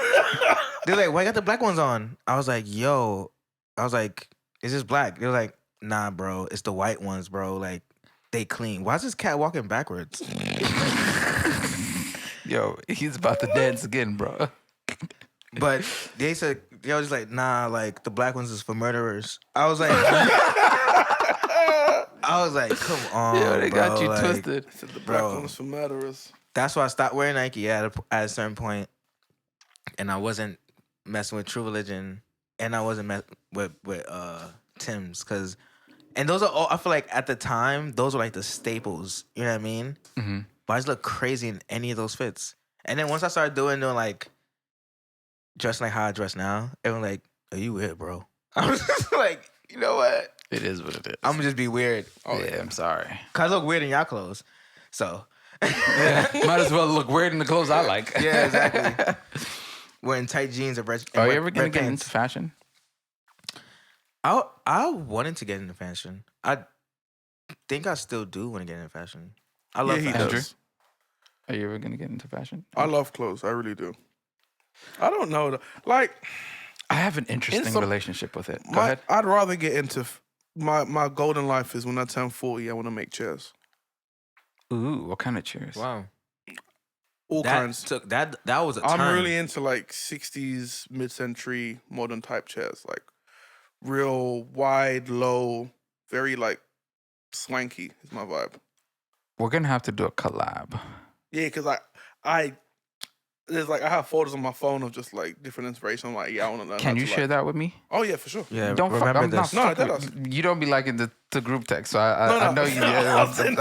they're like, why you got the black ones on? I was like, is this black? They're like, nah, bro, it's the white ones, bro. Like, they clean. Why is this cat walking backwards? Yo, he's about to dance again, bro. But they said, they was like, nah, like, the black ones is for murderers. I was like, I was like, come on, Yo, they got bro, you like, twisted. I said the black Bro. ones for murderers. That's why I stopped wearing Nike at a certain point, and I wasn't messing with True Religion, and I wasn't messing with Tim's, and those are all. I feel like at the time those were like the staples. You know what I mean? Mm-hmm. But I just look crazy in any of those fits. And then once I started doing like dressing like how I dress now, everyone like, "Are you weird, bro?" I was just like, you know what? It is what it is. I'm gonna just be weird. Oh, yeah, I'm sorry. Cause I look weird in y'all clothes, so. Yeah, might as well look weird in the clothes I like. Yeah, exactly. Wearing tight jeans and red. Are you red- ever gonna red get pants. into fashion? I wanted to get into fashion. I think I still do want to get into fashion. I love Yeah, he fashion. does. Are you ever gonna get into fashion? I love clothes. I really do. I don't know. Like, I have an interesting some- relationship with it. Go ahead. I'd rather get into my golden life is when I turn 40. I want to make chairs. Ooh, what kind of chairs? Wow, All that kinds. took that was a I'm turn. really into like 60s, mid-century, modern type chairs. Like real wide, low, very like swanky is my vibe. We're gonna have to do a collab. Yeah, because I have photos on my phone of just like different inspiration. I'm like, yeah, I want to learn. Can you share that with me? Oh yeah, for sure. Yeah, Don't fuck. remember I'm not this. No, fucking- that You don't be liking the group text, so I No, know you. I'm saying-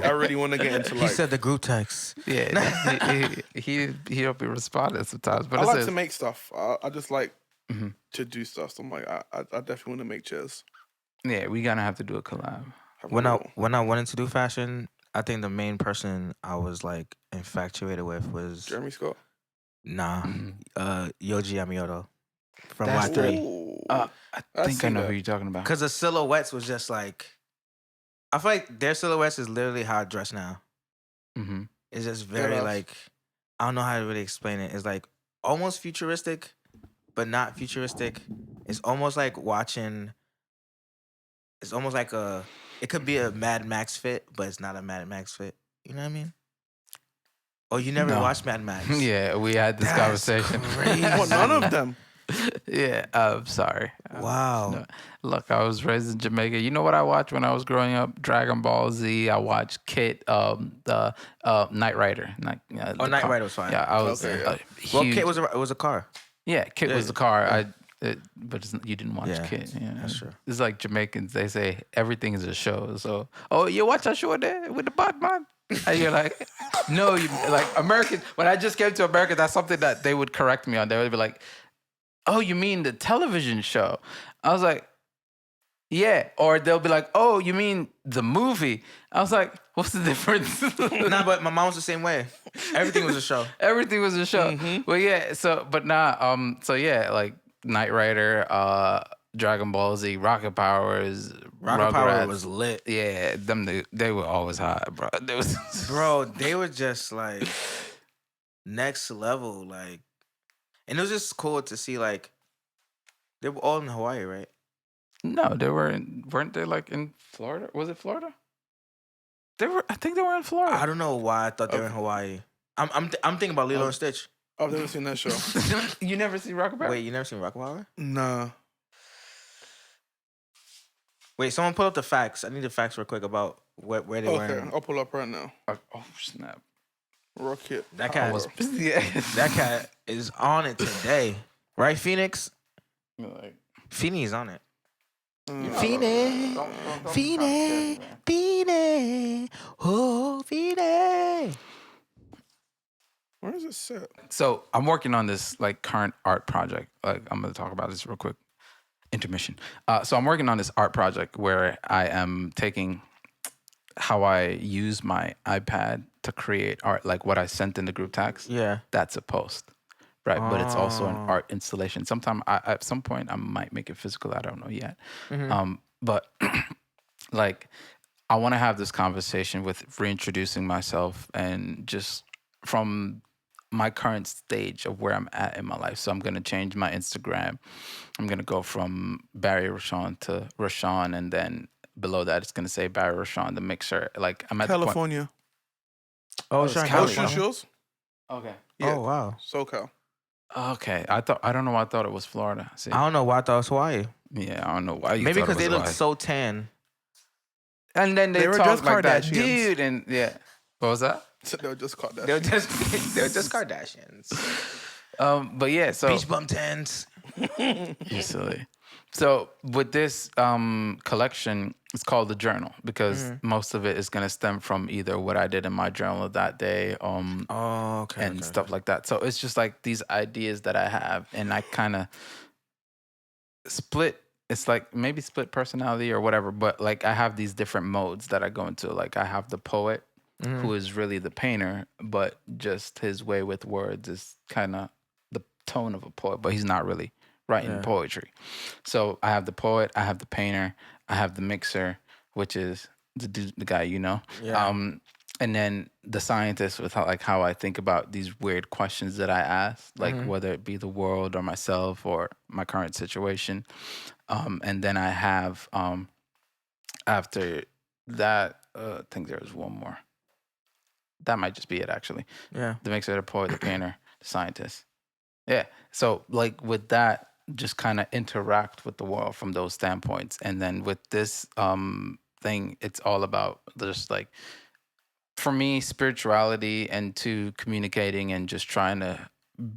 I really want to get into He like. said the group text. Yeah, he don't be responding sometimes, but I it like says, to make stuff. I just like Mhm. to do stuff. So I'm like, I definitely want to make chairs. yeah, we gonna have to do a collab. Have When a I little- when I wanted to do fashion, I think the main person I was like infatuated with was Jeremy Scott. Mhm. Yoji Yamamoto from That's Y3. Ooh. I I think I see know that. who you're talking about. Because the silhouettes was just like, I feel like their silhouettes is literally how I dress now. Mm-hmm. It's just very Deadass. like, I don't know how to really explain it. It's like almost futuristic, but not futuristic. It's almost like watching. It's almost like it could be a Mad Max fit, but it's not a Mad Max fit. You know what I mean? Oh, you never No. watched Mad Max? Yeah, we had this That's conversation. crazy. What, none of them. Yeah, I'm sorry. Wow. No. Look, I was raised in Jamaica. You know what I watched when I was growing up? Dragon Ball Z. I watched Kit, the Knight Rider. Knight car. Rider was fine. Yeah, I was Okay, a Well, huge. Kit was a car. Yeah, Kit was Yeah, the car. yeah. But you didn't watch Yeah, Kit. Yeah, that's true. It's like Jamaicans. They say everything is a show. So, oh, you watch that show there with the Batman? And you're like, no, you like Americans. When I just came to America, that's something that they would correct me on. They would be like, oh, you mean the television show? I was like, yeah. Or they'll be like, oh, you mean the movie? I was like, what's the difference? Nah, but my mom was the same way. Everything was a show. Everything was a show. Well, yeah. So, but nah. So yeah, like Knight Rider, Dragon Ball Z, Rocket Powers, Rocket Power Rugrats. was lit. Yeah, they were always hot, bro. They was Bro, they were just like next level. Like, and it was just cool to see like they were all in Hawaii, right? No, they weren't they like in Florida? Was it Florida? I think they were in Florida. I don't know why I thought they were in Hawaii. I'm thinking about Lilo and Stitch. I've never seen that show. You never see Rocket Power? Wait, you never seen Rocket Power? Nah. Wait, someone pull up the facts. I need the facts real quick about where they were. Okay, in. I'll pull up right now. Oh snap! Rocket. That I cat was yeah. That cat is on it today, right, Phoenix? like, Phoenix is on it. Mm. Phoenix, Phoenix, Phoenix, oh Phoenix. Where is it set? So I'm working on this like current art project. Like I'm gonna talk about this real quick. Intermission. So I'm working on this art project where I am taking how I use my iPad to create art, like what I sent in the group text. Yeah. That's a post, right? But it's also an Oh. art installation. At some point, I might make it physical. I don't know yet. Mhm. But like, I want to have this conversation with reintroducing myself and just from my current stage of where I'm at in my life. So I'm gonna change my Instagram. I'm gonna go from Barry Rashawn to Rashawn, and then below that it's gonna say Barry Rashawn to make sure. Like I'm at California. Oh, it's Sean California. Ocean Kelly. Shores? the point. Okay. Yeah. Oh wow. SoCal. Okay. I don't know why I thought it was Florida. See. I don't know why I thought it was Hawaii. Yeah, I don't know why you Maybe thought it because they was look white. so tan. And then they They were talk just like that, Kardashians. dude. And yeah, what was that? So they were just caught that. They're shit. just Kardashians. But yeah, so Beach bum tans. you're silly. So with this collection, it's called the journal because most of it is gonna stem from either what I did in my journal that day, Oh, okay. and stuff like that. So it's just like these ideas that I have, and I kind of split. It's like maybe split personality or whatever, but like I have these different modes that I go into. Like I have the poet, who is really the painter, but just his way with words is kind of the tone of a poet, but he's not really writing poetry. So I have the poet, I have the painter, I have the mixer, which is the guy you know. Yeah. And then the scientist with how I think about these weird questions that I ask, like whether it be the world or myself or my current situation. And then I have after that, I think there was one more. That might just be it, actually. Yeah. The mixer, the poet, the painter, the scientist. Yeah. So, like, with that, just kind of interact with the world from those standpoints. And then with this thing, it's all about just like, for me, spirituality and to communicating and just trying to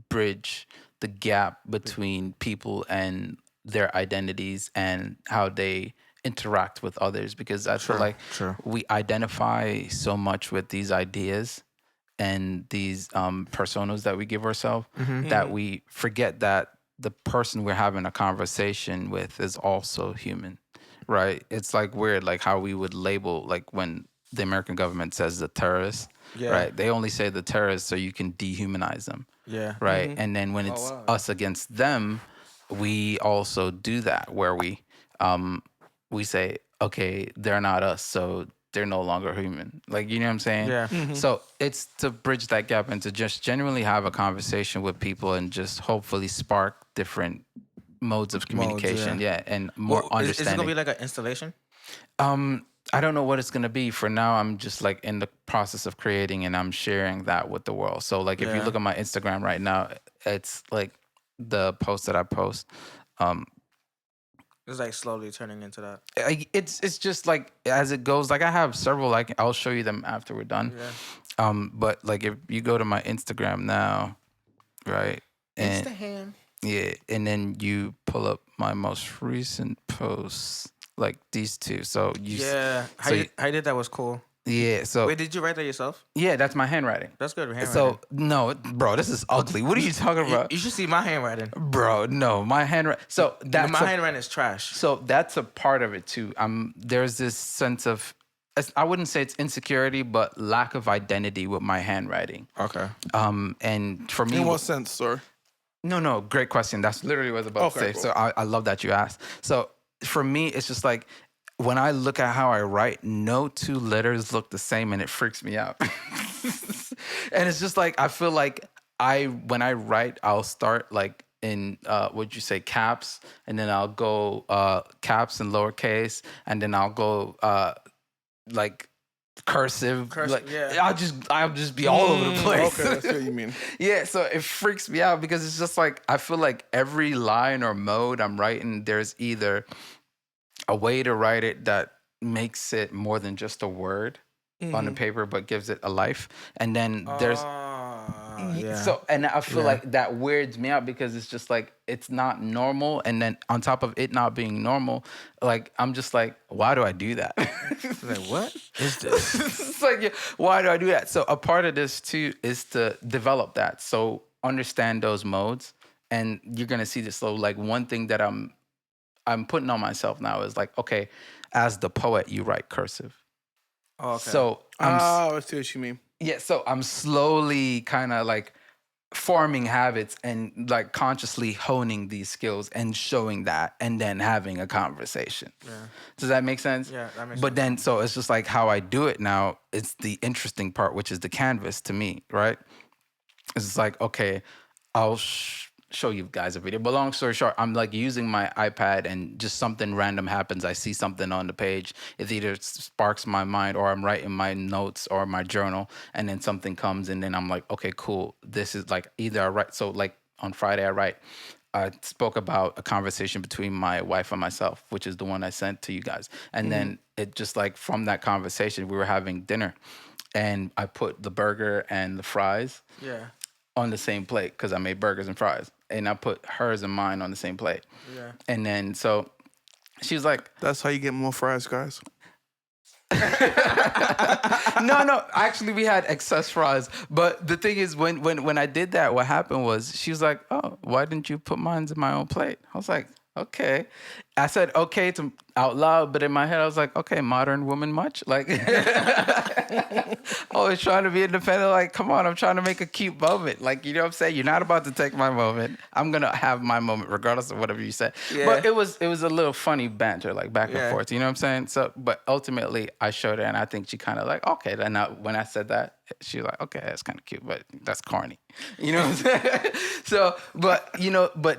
bridge the gap between people and their identities and how they interact with others, because I feel like we identify so much with these ideas and these personas that we give ourselves that we forget that the person we're having a conversation with is also human, right? It's like weird, like how we would label, like when the American government says the terrorists, right? They only say the terrorists so you can dehumanize them, Yeah. right? And then when it's us against them, we also do that where we say, okay, they're not us, so they're no longer human. Like, you know what I'm saying? Yeah. So it's to bridge that gap and to just genuinely have a conversation with people and just hopefully spark different modes of communication. And more understanding. Is it gonna be like an installation? I don't know what it's gonna be. For now, I'm just like in the process of creating, and I'm sharing that with the world. So like, if you look at my Instagram right now, it's like the post that I post. It's like slowly turning into that. It's just like as it goes. Like I have several. Like I'll show you them after we're done. Yeah. But like if you go to my Instagram now, right? And Instagram. yeah, and then you pull up my most recent posts, like these two. So you How you did that was cool. Yeah. So Wait, did you write that yourself? yeah, that's my handwriting. That's good handwriting. So no, bro, this is ugly. What are you talking about, You should see my handwriting. bro? No, my handwriting. So that's My handwriting is trash. So that's a part of it too. There's this sense of, I wouldn't say it's insecurity, but lack of identity with my handwriting. Okay. And for me, In what sense, sir? No, great question. That's literally what I was about to say. Cool. So I love that you asked. So for me, it's just like when I look at how I write, no two letters look the same, and it freaks me out. And it's just like I feel like when I write, I'll start like in what'd you say, caps, and then I'll go caps and lowercase, and then I'll go like cursive. Like, yeah. I'll just be all over the place. Okay, that's what you mean. Yeah, so it freaks me out because it's just like I feel like every line or mode I'm writing, there's either a way to write it that makes it more than just a word on the paper, but gives it a life. And then there's so, and I feel like that weirds me out because it's just like it's not normal. And then on top of it not being normal, like I'm just like, why do I do that? Like, what is this? It's like, yeah, why do I do that? So a part of this too is to develop that. So understand those modes, and you're gonna see this. So like one thing that I'm putting on myself now is like, okay, as the poet, you write cursive. Oh, okay. So I see what you mean. yeah, so I'm slowly kind of like forming habits and like consciously honing these skills and showing that, and then having a conversation. Yeah. Does that make sense? Yeah, that makes But sense. then, so it's just like how I do it now. It's the interesting part, which is the canvas to me, right? It's just like, okay, I'll show you guys a video. But long story short, I'm like using my iPad, and just something random happens. I see something on the page. It either sparks my mind, or I'm writing my notes or my journal, and then something comes, and then I'm like, okay, cool. This is like either I write. So like on Friday, I write I spoke about a conversation between my wife and myself, which is the one I sent to you guys. And then it just like from that conversation, we were having dinner, and I put the burger and the fries Yeah. on the same plate because I made burgers and fries, and I put hers and mine on the same plate. Yeah. And then so she was like, That's how you get more fries, guys. no, actually we had excess fries. But the thing is, when I did that, what happened was she was like, oh, why didn't you put mine in my own plate? I was like, okay. I said okay to out loud, but in my head I was like, okay, modern woman much? Like always trying to be independent, like, come on, I'm trying to make a cute moment. Like, you know what I'm saying? You're not about to take my moment. I'm gonna have my moment regardless of whatever you said. Yeah. But it was a little funny banter, like back and Yeah. forth. You know what I'm saying? So but ultimately I showed her, and I think she kinda like, okay. Then when I said that, she was like, okay, that's kind of cute, but that's corny. You know what I'm saying? So, but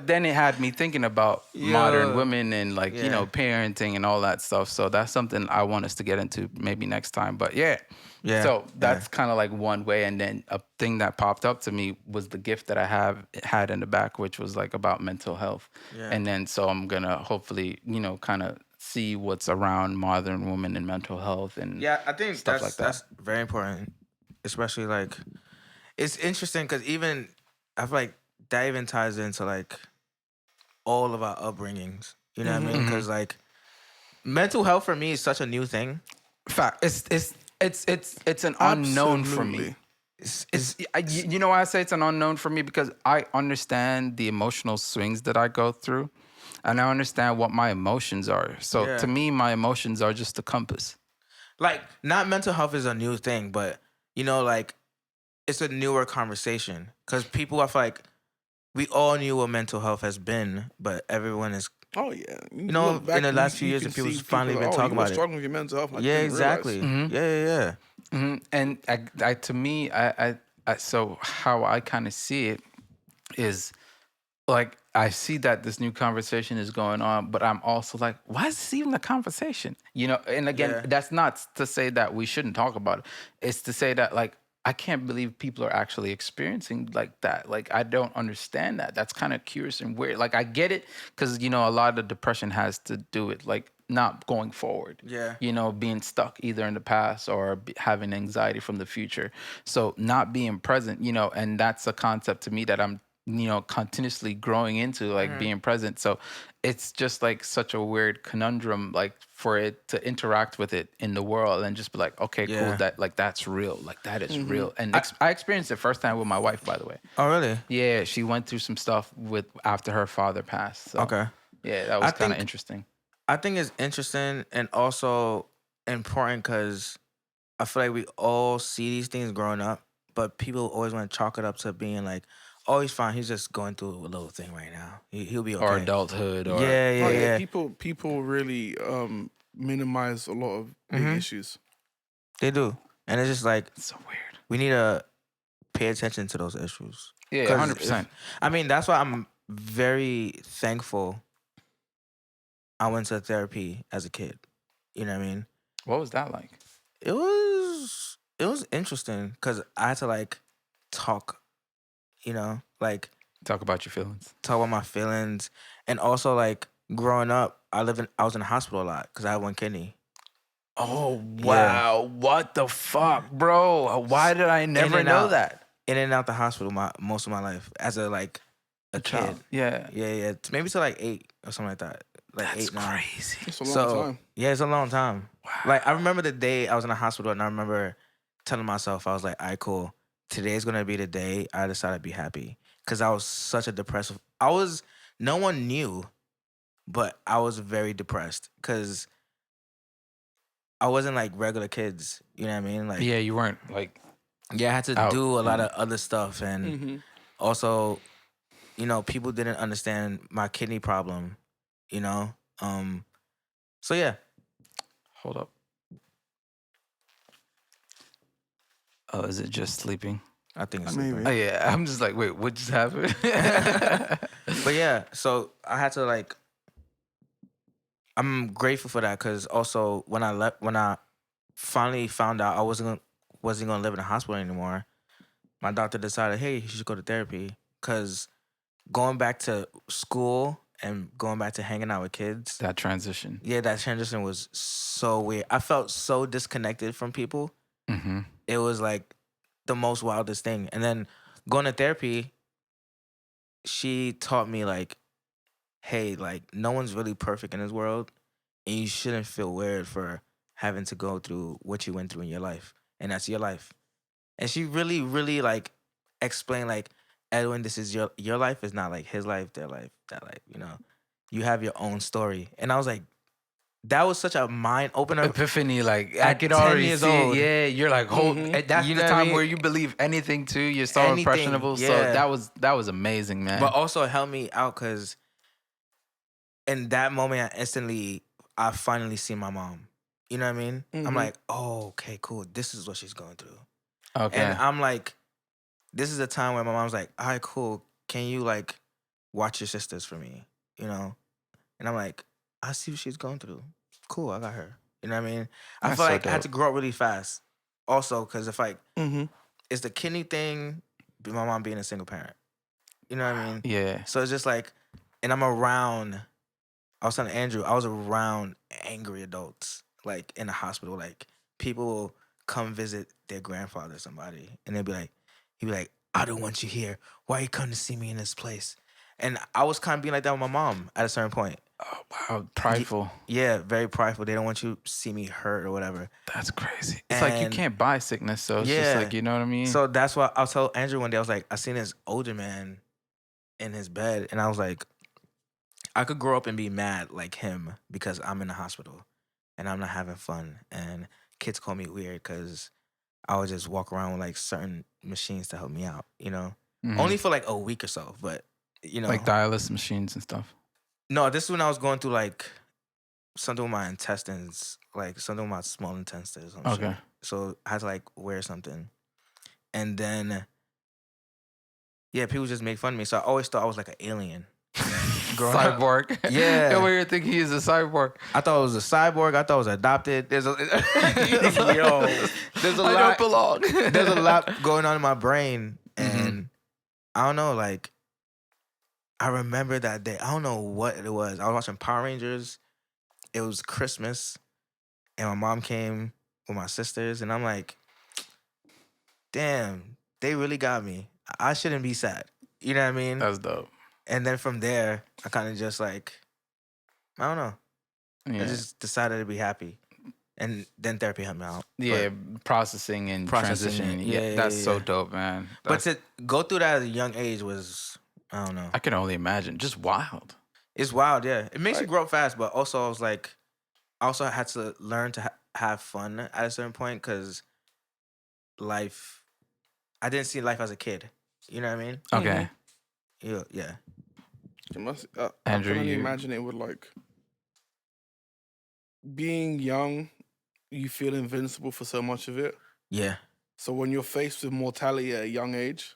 then it had me thinking about modern women and like, parenting and all that stuff. So that's something I want us to get into maybe next time. But yeah. So that's kind of like one way. And then a thing that popped up to me was the gift that I had in the back, which was like about mental health. Yeah. And then so I'm gonna hopefully, kind of see what's around modern women and mental health and I think stuff like that. That's very important, especially like it's interesting because even I feel like that even ties into like all of our upbringings. You know what I mean? Because like mental health for me is such a new thing. Fact. It's an unknown for me. You know why I say it's an unknown for me? Because I understand the emotional swings that I go through, and I understand what my emotions are. So to me, my emotions are just a compass. Like, not mental health is a new thing, but like it's a newer conversation because people, I feel like we all knew what mental health has been, but everyone is. Oh yeah, in the last few years, people's finally been talking about it. Struggling with your mental health. Yeah, exactly. Yeah. Mm-hmm. And to me, so how I kind of see it is like I see that this new conversation is going on, but I'm also like, why is this even a conversation? And again, that's not to say that we shouldn't talk about it. It's to say that like I can't believe people are actually experiencing like that. Like I don't understand that. That's kind of curious and weird. Like I get it because a lot of depression has to do with like not going forward. Yeah. Being stuck either in the past or having anxiety from the future. So not being present, and that's a concept to me that I'm continuously growing into, like being present. So it's just like such a weird conundrum, like for it to interact with it in the world and just be like, okay, cool, that like that's real, like that is real. And I experienced it first time with my wife, by the way. Oh, really? Yeah, she went through some stuff after her father passed. So, Okay. Yeah, that was kind of interesting. I think it's interesting and also important because I feel like we all see these things growing up, but people always want to chalk it up to being like, oh, he's fine. He's just going through a little thing right now. He'll be okay. Or adulthood. Or Yeah. People really minimize a lot of big issues. They do. And it's just like, it's so weird. We need to pay attention to those issues. Yeah, 100%. I mean, that's why I'm very thankful I went to therapy as a kid. You know what I mean? What was that like? It was interesting because I had to like talk, like talk about your feelings. Talk about my feelings. And also like growing up, I was in the hospital a lot because I had one kidney. Oh, wow. Yeah. What the fuck, bro? Why did I never know that? In and out the hospital most of my life as a kid. Child. Yeah. Yeah. Maybe to like 8 or something like that. Like That's 8, 9. crazy. It's a long time. Yeah, it's a long time. Wow. Like I remember the day I was in the hospital and I remember telling myself, I was like, all right, cool. Today's going to be the day I decided to be happy. Because I was such a depressive. No one knew, but I was very depressed because I wasn't like regular kids. You know what I mean? Like, yeah, you weren't like. Yeah, I had to do a lot of other stuff. And also, people didn't understand my kidney problem, So yeah. Hold up. Oh, is it just sleeping? I think it's sleeping. Oh, yeah. I'm just like, wait, what just happened? But yeah, so I had to I'm grateful for that because also when I finally found out I wasn't gonna live in the hospital anymore, my doctor decided, hey, you should go to therapy because going back to school and going back to hanging out with kids. That transition. Yeah, that transition was so weird. I felt so disconnected from people. Mm-hmm. It was like the most wildest thing. And then going to therapy, she taught me like, hey, like no one's really perfect in this world, and you shouldn't feel weird for having to go through what you went through in your life, and that's your life. And she really, really like explained like, Edwin, this is your life is not like his life, their life, that life. You know, you have your own story. And I was like, that was such a mind opener. Epiphany, like I At could 10 already years see old. it. Yeah, you're like, that's You the know what I time mean? where you believe anything too. You're so Anything, impressionable. So yeah. that was amazing, man. But also it helped me out because in that moment, I finally see my mom. You know what I mean? I'm like, oh, okay, cool. This is what she's going through. Okay. And I'm like, this is a time where my mom's like, all right, cool. Can you like watch your sisters for me? You know? And I'm like, I see what she's going through. Cool, I got her. You know what I mean? I That's feel so like I had dope. to grow up really fast. Also, because if like, Mm-hmm. it's the kidney thing, my mom being a single parent. You know what I mean? Yeah. So it's just like, and I'm around, I was telling Andrew, I was around angry adults, like in the hospital. Like people will come visit their grandfather or somebody, and he'd be like, I don't want you here. Why you come to see me in this place? And I was kind of being like that with my mom at a certain point. Oh, wow. Prideful. Yeah, very prideful. They don't want you to see me hurt or whatever. That's crazy. It's like you And- can't buy sickness, so it's just Yeah. like, you know what I mean? So that's why I'll tell Andrew one day, I was like, I seen this older man in his bed, and I was like, I could grow up and be mad like him because I'm in the hospital and I'm not having fun. And kids call me weird because I would just walk around with like certain machines to help me out, you know? Mhm. Only for like a week or so, but you know. Like dialysis machines and stuff. No, this is when I was going through like something with my intestines, like something with my small intestines. Or some Okay. shit. So I had to like wear something. And then, yeah, people just make fun of me. So I always thought I was like an alien. Growing up. Cyborg. Yeah. And we think he is a cyborg. I thought it was a cyborg. I thought it was adopted. There's a there's a I lot. don't belong. There's a lot going on in my brain, Mm-hmm. and I don't know. Like, I remember that day. I don't know what it was. I was watching Power Rangers. It was Christmas, and my mom came with my sisters, and I'm like, damn, they really got me. I shouldn't be sad. You know what I mean? That's dope. And then from there, I kind of just like, I don't know. Yeah. I just decided to be happy. And then therapy helped me out. Yeah, processing and Processing transitioning. it. Yeah, Yeah, that's yeah, so yeah. dope, man. But That's- to go through that at a young age was, I don't know. I can only imagine. Just wild. It's wild, yeah. It makes you Like- grow up fast, but also I was like, I also had to learn to have fun at a certain point because life, I didn't see life as a kid. You know what I mean? Okay. Yeah. It must, Andrew, I can only you- imagine it would like being young. You feel invincible for so much of it. Yeah. So when you're faced with mortality at a young age,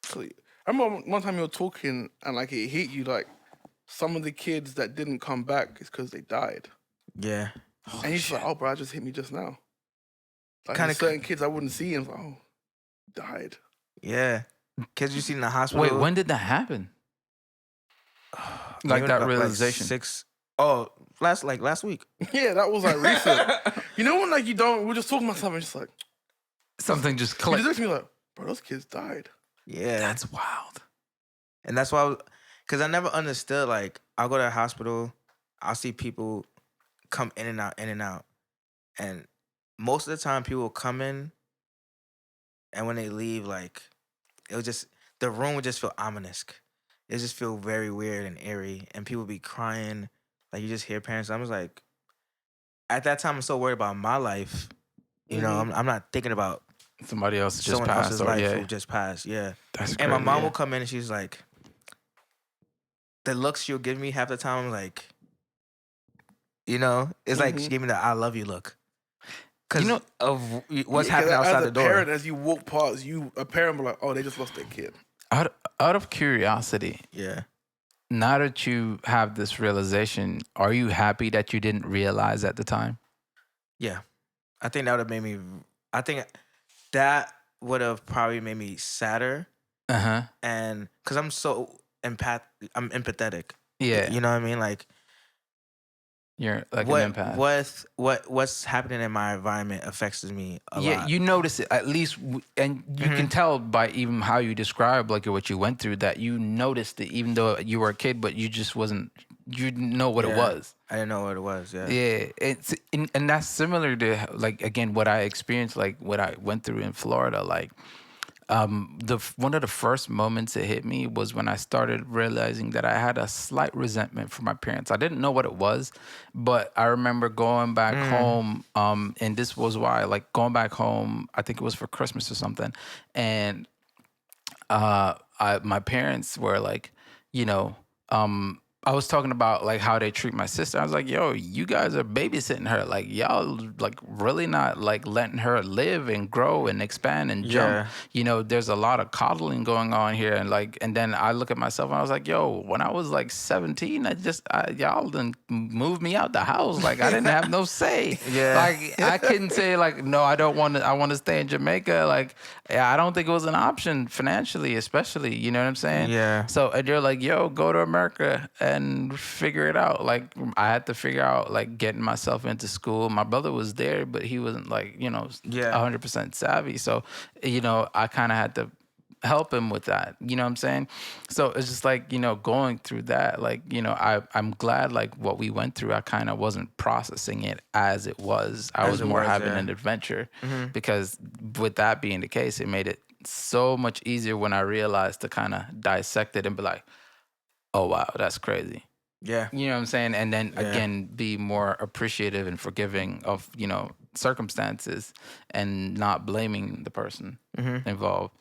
so I remember one time you were talking and like it hit you like some of the kids that didn't come back is because they died, Yeah. and you're just like, oh, bro, that just hit me just now. Like Kinda there's certain kids I wouldn't see and oh, died. Yeah. Kids you see in the hospital. Wait, when did that happen? Like Maybe that realization? last week. Yeah, that was like recent. You know when like you don't, we're just talking about something, just like Something just you clicked. just look at me like, bro, those kids died. Yeah. That's wild. And that's why, because I never understood, like, I'll go to the hospital, I'll see people come in and out, in and out. And most of the time, people will come in, and when they leave, like, the room would just feel ominous. It just feel very weird and eerie. And people be crying. Like, you just hear parents. I was like, at that time, I'm so worried about my life. You know, I'm not thinking about Somebody else just someone passed. else's Or, life yeah. who just passed. Yeah. That's And my crazy, mom yeah. will come in and she's like, the looks she'll give me half the time, I'm like, you know, it's like she gave me the I love you look. Because You know- of what's Yeah, happening outside as the a door. parent, as you walk past, a parent will be like, oh, they just lost their kid. Out of curiosity, Yeah. now that you have this realization, are you happy that you didn't realize at the time? Yeah. I think that would have made me, I think that would have probably made me sadder. Uh-huh. And because I'm so, I'm empathetic. Yeah. You know what I mean? Like You're like an empath. what's happening in my environment affects me a Yeah, lot. you notice it at least, and you can tell by even how you describe like what you went through that you noticed it, even though you were a kid, but you just wasn't. You didn't know what it was. I didn't know what it was. Yeah. Yeah, and that's similar to like again what I experienced, like what I went through in Florida. Like one of the first moments it hit me was when I started realizing that I had a slight resentment for my parents. I didn't know what it was, but I remember going back home, and this was why, like going back home, I think it was for Christmas or something, and my parents were like, you know, I was talking about like how they treat my sister. I was like, yo, you guys are babysitting her. Like y'all like really not like letting her live and grow and expand and jump. Yeah. You know, there's a lot of coddling going on here. And then I look at myself and I was like, yo, when I was like 17, y'all done moved me out the house. Like I didn't have no say. Yeah. Like I couldn't say like, no, I don't want to, I want to stay in Jamaica. Like I don't think it was an option financially, especially, you know what I'm saying? Yeah. So and you're like, yo, go to America and figure it out. Like I had to figure out like getting myself into school. My brother was there, but he wasn't like, you know, 100% savvy. So, you know, I kind of had to help him with that. You know what I'm saying? So it's just like, you know, going through that, like, you know, I'm glad like what we went through, I kind of wasn't processing it as it was. I was more having an adventure because with that being the case, it made it so much easier when I realized to kind of dissect it and be like, oh, wow, that's crazy. Yeah. You know what I'm saying? And then again, be more appreciative and forgiving of, you know, circumstances and not blaming the person involved.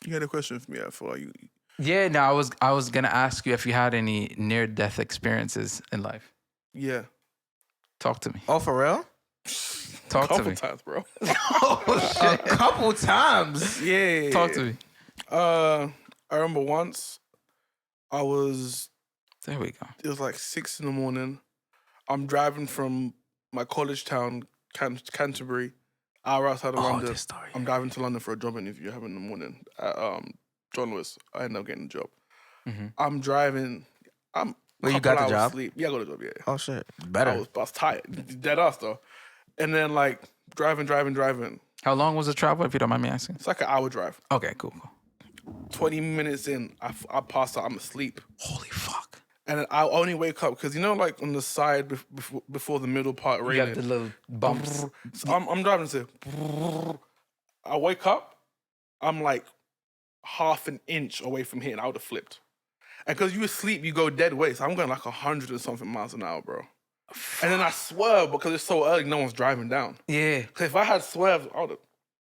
You had a question for me, I feel like you. Yeah, no, I was gonna ask you if you had any near-death experiences in life. Yeah. Talk to me. Oh, for real? Talk to me. Couple times, bro. Oh shit! A couple times. Yeah. Talk to me. I remember once I was. There we go. It was like 6 a.m. I'm driving from my college town, Canterbury, hour outside of London. This story. I'm driving to London for a job interview I have in the morning at John Lewis. I ended up getting the job. I'm driving. I'm. Well, you got the job? Sleep. Yeah, I got the job. Yeah. Oh shit! Better. I was tired. Dead ass though. And then like driving. How long was the travel, if you don't mind me asking? It's like an hour drive. Okay, cool. 20 minutes in, I passed out. I'm asleep. Holy fuck. And I only wake up because, you know, like on the side before the middle part You railing. got the little bumps. So I'm driving to. I wake up. I'm like half an inch away from here, and I would have flipped. And because you asleep, you go dead weight. So I'm going like 100 and something miles an hour, bro. And then I swerve because it's so early, no one's driving down. Yeah. Because if I had swerved, I would have.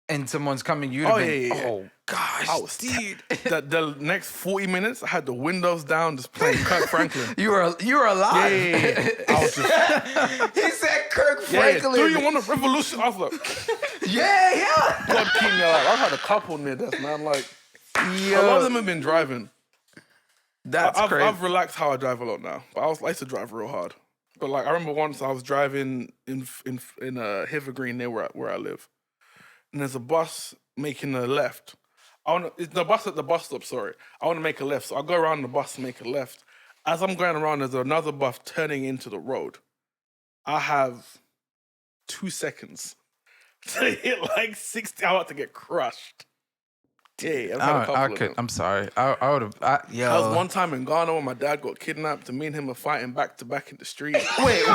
And someone's coming, you'd have been, yeah. oh gosh, I was dude. The next 40 minutes, I had the windows down, just playing Kirk Franklin. You were alive. Yeah. I was just. He said Kirk Yeah, Franklin. do you want a revolution? I was like, Yeah. God keep me alive. I've had a couple near death, man. Like, a lot of them have been driving. That's crazy. I've relaxed how I drive a lot now, but I used to drive real hard. But like, I remember once I was driving in Hither Green near where I live, and there's a bus making a left. It's the bus at the bus stop. Sorry, I want to make a left, so I go around the bus and make a left. As I'm going around, there's another bus turning into the road. I have 2 seconds to hit like 60. I'm about to get crushed. Yeah, I've had a couple of them. I'm sorry. I would have. That was one time in Ghana when my dad got kidnapped and me and him were fighting back to back in the street. Wait, Wait.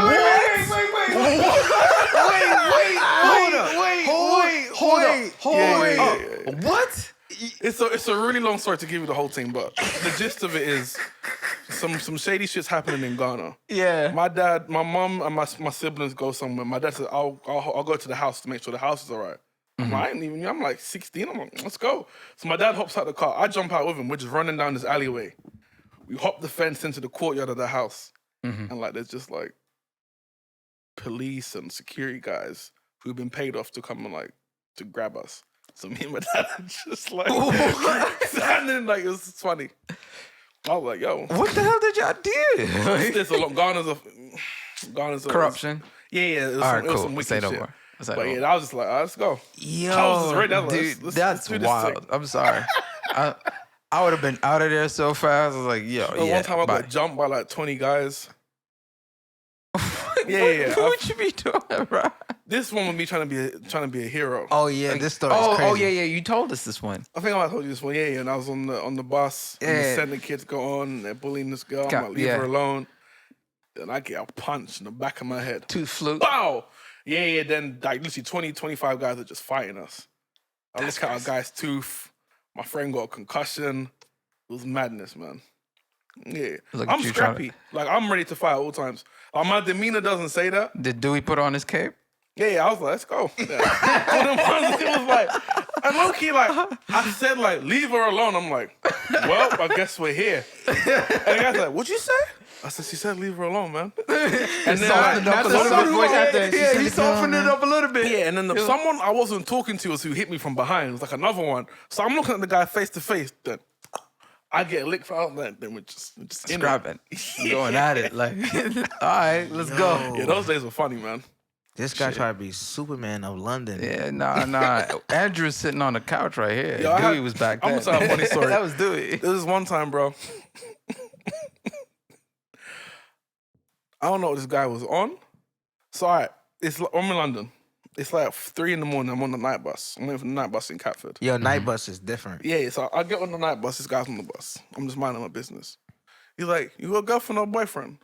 What? It's a really long story to give you the whole thing, but the gist of it is some shady shit's happening in Ghana. Yeah. My dad, my mom, and my siblings go somewhere. My dad said, I'll go to the house to make sure the house is all right. I'm like 16. I'm like, let's go. So my dad hops out the car. I jump out with him. We're just running down this alleyway. We hop the fence into the courtyard of the house. And like, there's just like police and security guys who've been paid off to come and like, to grab us. So me and my dad are just like, standing like, it was funny. I was like, yo. What the hell did y'all do? There's a lot. Ghana's a Corruption. Yeah. It was All right, it was cool. some wicked Say no shit. more. But yeah, I was just like, all right, let's go. Yo, I was just ready. Dude, that's let's do this wild. thing. I'm sorry. I would have been out of there so fast. I was like, yo, yeah. One time I bye. got jumped by like 20 guys. What yeah. would you be doing, bro? This one was me trying to be a hero. Oh yeah, this story is crazy. Oh yeah. You told us this one. I think I might have told you this one. Yeah. And I was on the bus. And the sending kids go on. And they're bullying this girl. I'm like, leave her alone. And I get a punch in the back of my head. Tooth fluke. Wow. Yeah. Then like literally 20, 25 guys are just fighting us. I look at a guy's tooth. My friend got a concussion. It was madness, man. Yeah. I'm scrappy. Like, I'm ready to fight at all times. My demeanor doesn't say that. Did Dewey put on his cape? Yeah, I was like, let's go. Yeah. It was like, and low-key, like, I said, like, leave her alone. I'm like, well, I guess we're here. And the guy's like, what'd you say? I said, she said leave her alone, man. And then softened up a little bit. He softened it up a little bit. Yeah, and then someone I wasn't talking to was who hit me from behind. It was like another one. So I'm looking at the guy face to face. Then I get a lick from that. Then we're just scrapping, going at it. Like, all right, let's go. Yeah, those days were funny, man. This guy tried to be Superman of London. Yeah, nah. Andrew's sitting on the couch right here. Yo, Dewey was back there. I'm gonna tell a funny story. That was Dewey. This is one time, bro. I don't know what this guy was on. So, all right, I'm in London. It's like 3 a.m. I'm on the night bus. I'm waiting for the night bus in Catford. Yo, night bus is different. Yeah, so I get on the night bus. This guy's on the bus. I'm just minding my business. He's like, you got a girlfriend or boyfriend?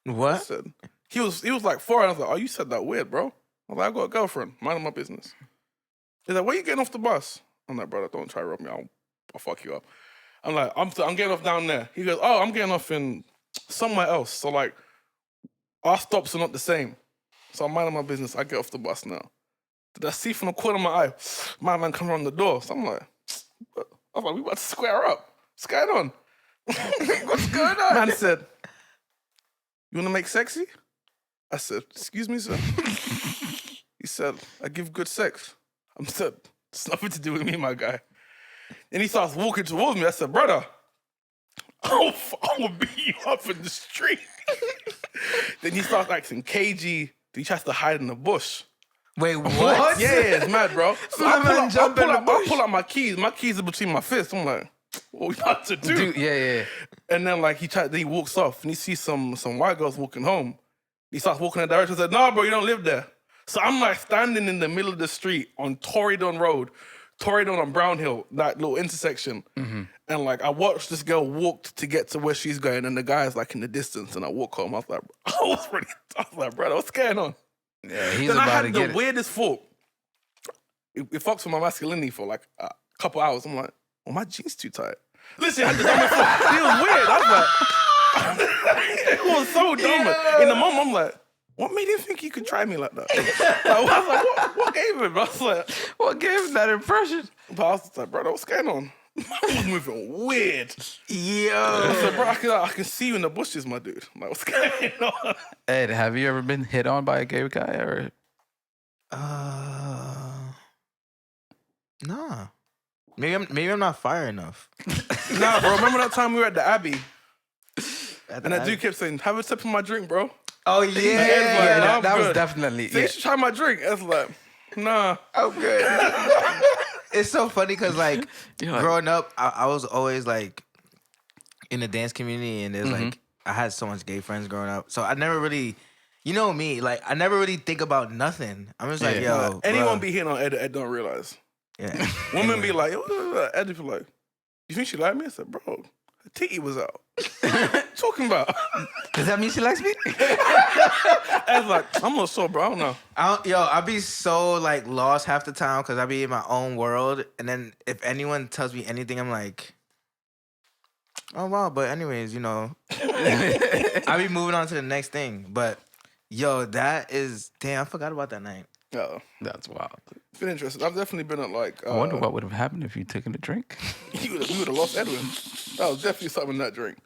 What? I said, he was like 4, and I was like, oh, you said that weird, bro. I was like, I got a girlfriend. Minding my business. He's like, where you getting off the bus? I'm like, brother, don't try to rub me. I'll fuck you up. I'm like, I'm getting off down there. He goes, oh, I'm getting off in somewhere else. So, like, our stops are not the same. So I'm minding my business. I get off the bus now. Did I see from the corner of my eye, my man come around the door? So I'm like, what? I was like, we about to square up. What's going on? What's going on? Man said, you want to make sexy? I said, excuse me, sir. He said, I give good sex. I said, it's nothing to do with me, my guy. And he starts walking towards me. I said, brother, I will beat you up in the street. Then he starts acting cagey. He tries to hide in the bush. Wait, what? Yeah, it's mad, bro. So I pull out my keys. My keys are between my fists. I'm like, what we about to do? Dude, yeah. And then like he walks off and he sees some white girls walking home. He starts walking in the direction. I said, nah, bro, you don't live there. So I'm like standing in the middle of the street on Torridon Road, Torridon on Brown Hill, that little intersection. Mm-hmm. And like I watched this girl walk to get to where she's going, and the guy's like in the distance. And I walk home. I was like, brother, what's going on? Yeah, he's then about I had to get the weirdest thought. It fucks with my masculinity for like a couple hours. I'm like, oh, my jeans too tight. Listen, I had the dumbest thought. It was weird. I was like, it was so dumb. Yeah. In the moment, I'm like, what made him think he could try me like that? I was like, what gave him? I was like, what gave him that impression? But I was like, brother, what's going on? I was moving weird. Yo. I said, bro, I can see you in the bushes, my dude. I'm like, what's going on? Ed, have you ever been hit on by a gay guy or? Nah. Maybe I'm not fire enough. Nah, bro. Remember that time we were at the Abbey? And that dude kept saying, have a sip of my drink, bro. Oh, yeah. That was definitely. So you should try my drink. I was like, nah. I'm good. It's so funny because, like, growing up, I was always, like, in the dance community. And there's, like, I had so much gay friends growing up. So I never really, you know me, like, I never really think about nothing. I'm just like, yo. Anyone be hitting on Ed don't realize. Yeah. Women be like, Ed be like, you think she like me? I said, bro, her titty was out. Talking about? Does that mean she likes me? Ed's like, I'm not sure, bro. I don't know. I be so like lost half the time because I be in my own world, and then if anyone tells me anything, I'm like, oh wow. But anyways, you know, I be moving on to the next thing. But yo, that is damn. I forgot about that night. Yeah, that's wild. It's been interesting. I've definitely been at like. I wonder what would have happened if you'd taken a drink. We would have lost Edwin. That was definitely something in that drink.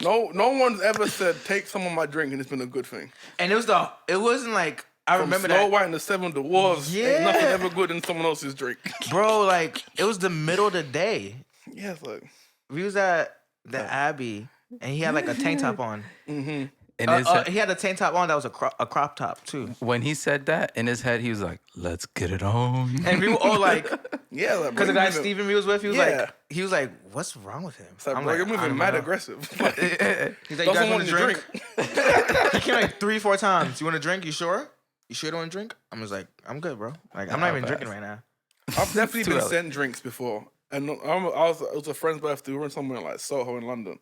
No one's ever said take some of my drink and it's been a good thing. And it wasn't like I remember Snow that. White and the Seven Dwarfs. Yeah. Ain't nothing ever good in someone else's drink. Bro, like it was the middle of the day. Yeah, it's like we was at the Abbey and he had like a tank top on. Mm-hmm. in his head, He had a tank top on that was a crop top too. when he said that, in his head, he was like, "Let's get it on." And people all like, Yeah, like, because the bro, guy you're moving- Steven was with, Yeah. he was like, what's wrong with him? It's like, I'm bro, you're I moving don't mad know. aggressive. He's like, you Doesn't guys want want to to drink? drink. He came like 3-4 times. You want to drink? You sure? You sure you don't want to drink? I'm just like, I'm good, bro. Like, I'm not even drinking right now. I've definitely Too been early. sent drinks before. And it was a friend's birthday. We were in somewhere like Soho in London.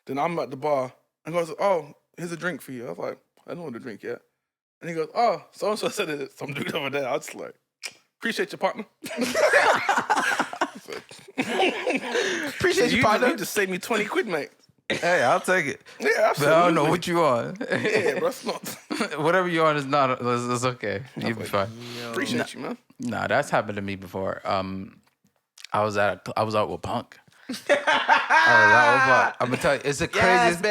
Then I'm at the bar and he goes, "Oh, here's a drink for you." I was like, "I don't want to drink yet." And he goes, "Oh, so-and-so said it's some dude over there." I was just like, "Appreciate your partner." Appreciate you, partner. You just saved me 20 quid, mate. Hey, I'll take it. Yeah, But absolutely. I don't know what you on. Yeah, bro, it's not. Whatever you on is not. It's okay. You'll be fine. Appreciate you, man. Nah, that's happened to me before. I was out with Punk. I'm gonna tell you, it's the Yes, craziest.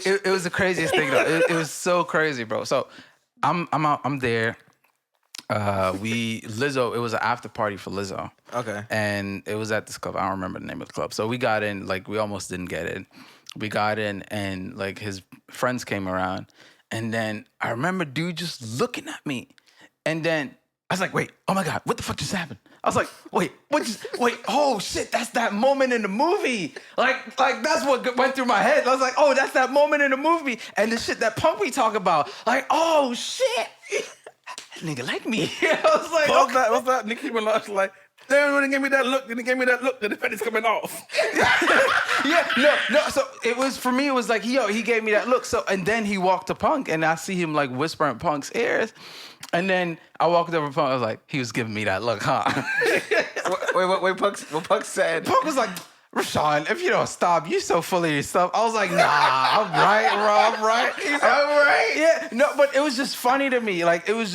bitch. It was the craziest thing though. It was so crazy, bro. So I'm out. I'm there. Lizzo. It was an after party for Lizzo. Okay. And it was at this club. I don't remember the name of the club. So we got in. Like we almost didn't get in. We got in, and like his friends came around, and then I remember dude just looking at me, and then I was like, "Wait, oh my god, what the fuck just happened?" I was like, "Wait, oh shit, that's that moment in the movie." Like that's what went through my head. I was like, "Oh, that's that moment in the movie," and the shit that Punk we talk about. Like, oh shit, that nigga like me. I was like, What's that? Nicki Minaj like, they didn't give me that look. They didn't give me that look. The defense coming off. Yeah, no. So it was for me. It was like he gave me that look. So and then he walked to Punk, and I see him like whisper in Punk's ears, and then I walked over to Punk. I was like, he was giving me that look, huh? Wait, what Punk said? Punk was like, "Rashawn, if you don't stop, you so full of yourself." I was like, "Nah, I'm right, bro. I'm right. I'm right." Yeah, no, but it was just funny to me. Like it was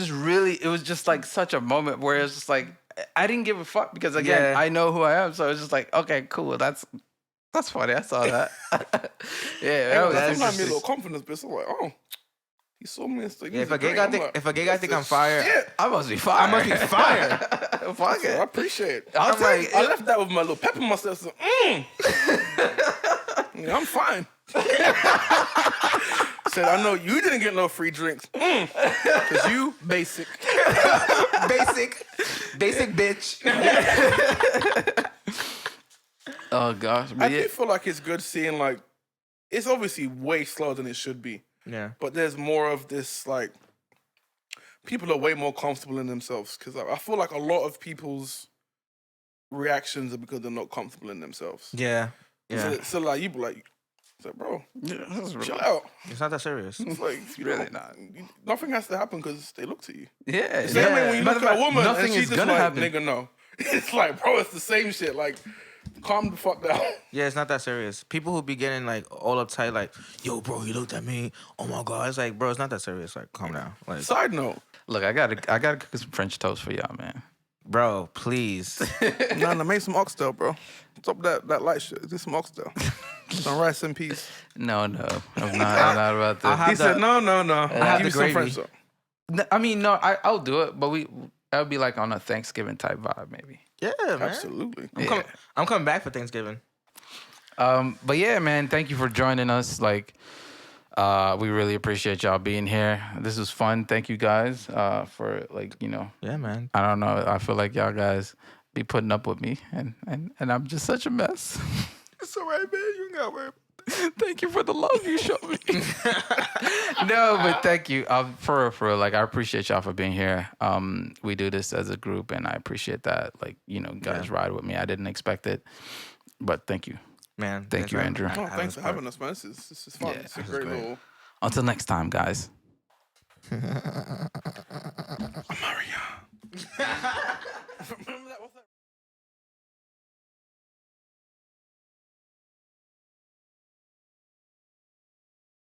just like such a moment where it's just like I didn't give a fuck because again, Yeah. I know who I am. So it's just like, okay, cool. That's funny. I saw that. Yeah, that was Sometimes me a interesting. little confidence, but it's like, oh, he saw me. And Yeah, if a gay guy think I'm fire, shit. I must be fire. I must be fire. Fuck I it. appreciate it. I'll I'm like, take I it. left that with my little pep in myself. So, yeah, I'm fine. Said, I know you didn't get no free drinks. Because you basic. basic bitch. Oh gosh, I but do yeah. feel like it's good seeing, like, it's obviously way slower than it should be. Yeah. But there's more of this, like, people are way more comfortable in themselves. Because I feel like a lot of people's reactions are because they're not comfortable in themselves. Yeah. Yeah. So like, you be like, it's like, bro, Yeah, that's chill real. out. It's not that serious. It's like, you Really know, not. nothing has to happen because they look to you. Yeah, The same way when you Matter look of at a fact, woman nothing and she's is just gonna like, happen. nigga, no. It's like, bro, it's the same shit. Like, calm the fuck down. Yeah, it's not that serious. People who be getting like all uptight, like, yo, bro, you looked at me. Oh my god, it's like, bro, it's not that serious. Like, calm down. Like, Side note, Look, I gotta cook some French toast for y'all, man. bro, please. nah, make some oxtail, bro. Stop that light shit. Do some oxtail. Some rice and peas. No, I'm not about I'll that. have He said, no. have Give me the some gravy. French though. I mean, no, I'll do it, but that would be like on a Thanksgiving type vibe, maybe. Yeah, man. Absolutely. I'm coming back for Thanksgiving. But yeah, man, thank you for joining us. Like, we really appreciate y'all being here. This was fun. Thank you guys for Yeah, man. I don't know. I feel like y'all guys be putting up with me, and I'm just such a mess. It's all right, man. You got worry. Thank you for the love you showed me. No, but thank you. For like, I appreciate y'all for being here. We do this as a group, and I appreciate that. Like, guys ride with me. I didn't expect it, but thank you. Man, Thank you, Andrew. Oh, thanks for having us, man. This is fun. Yeah, It's a this is great great. little. Until next time, guys.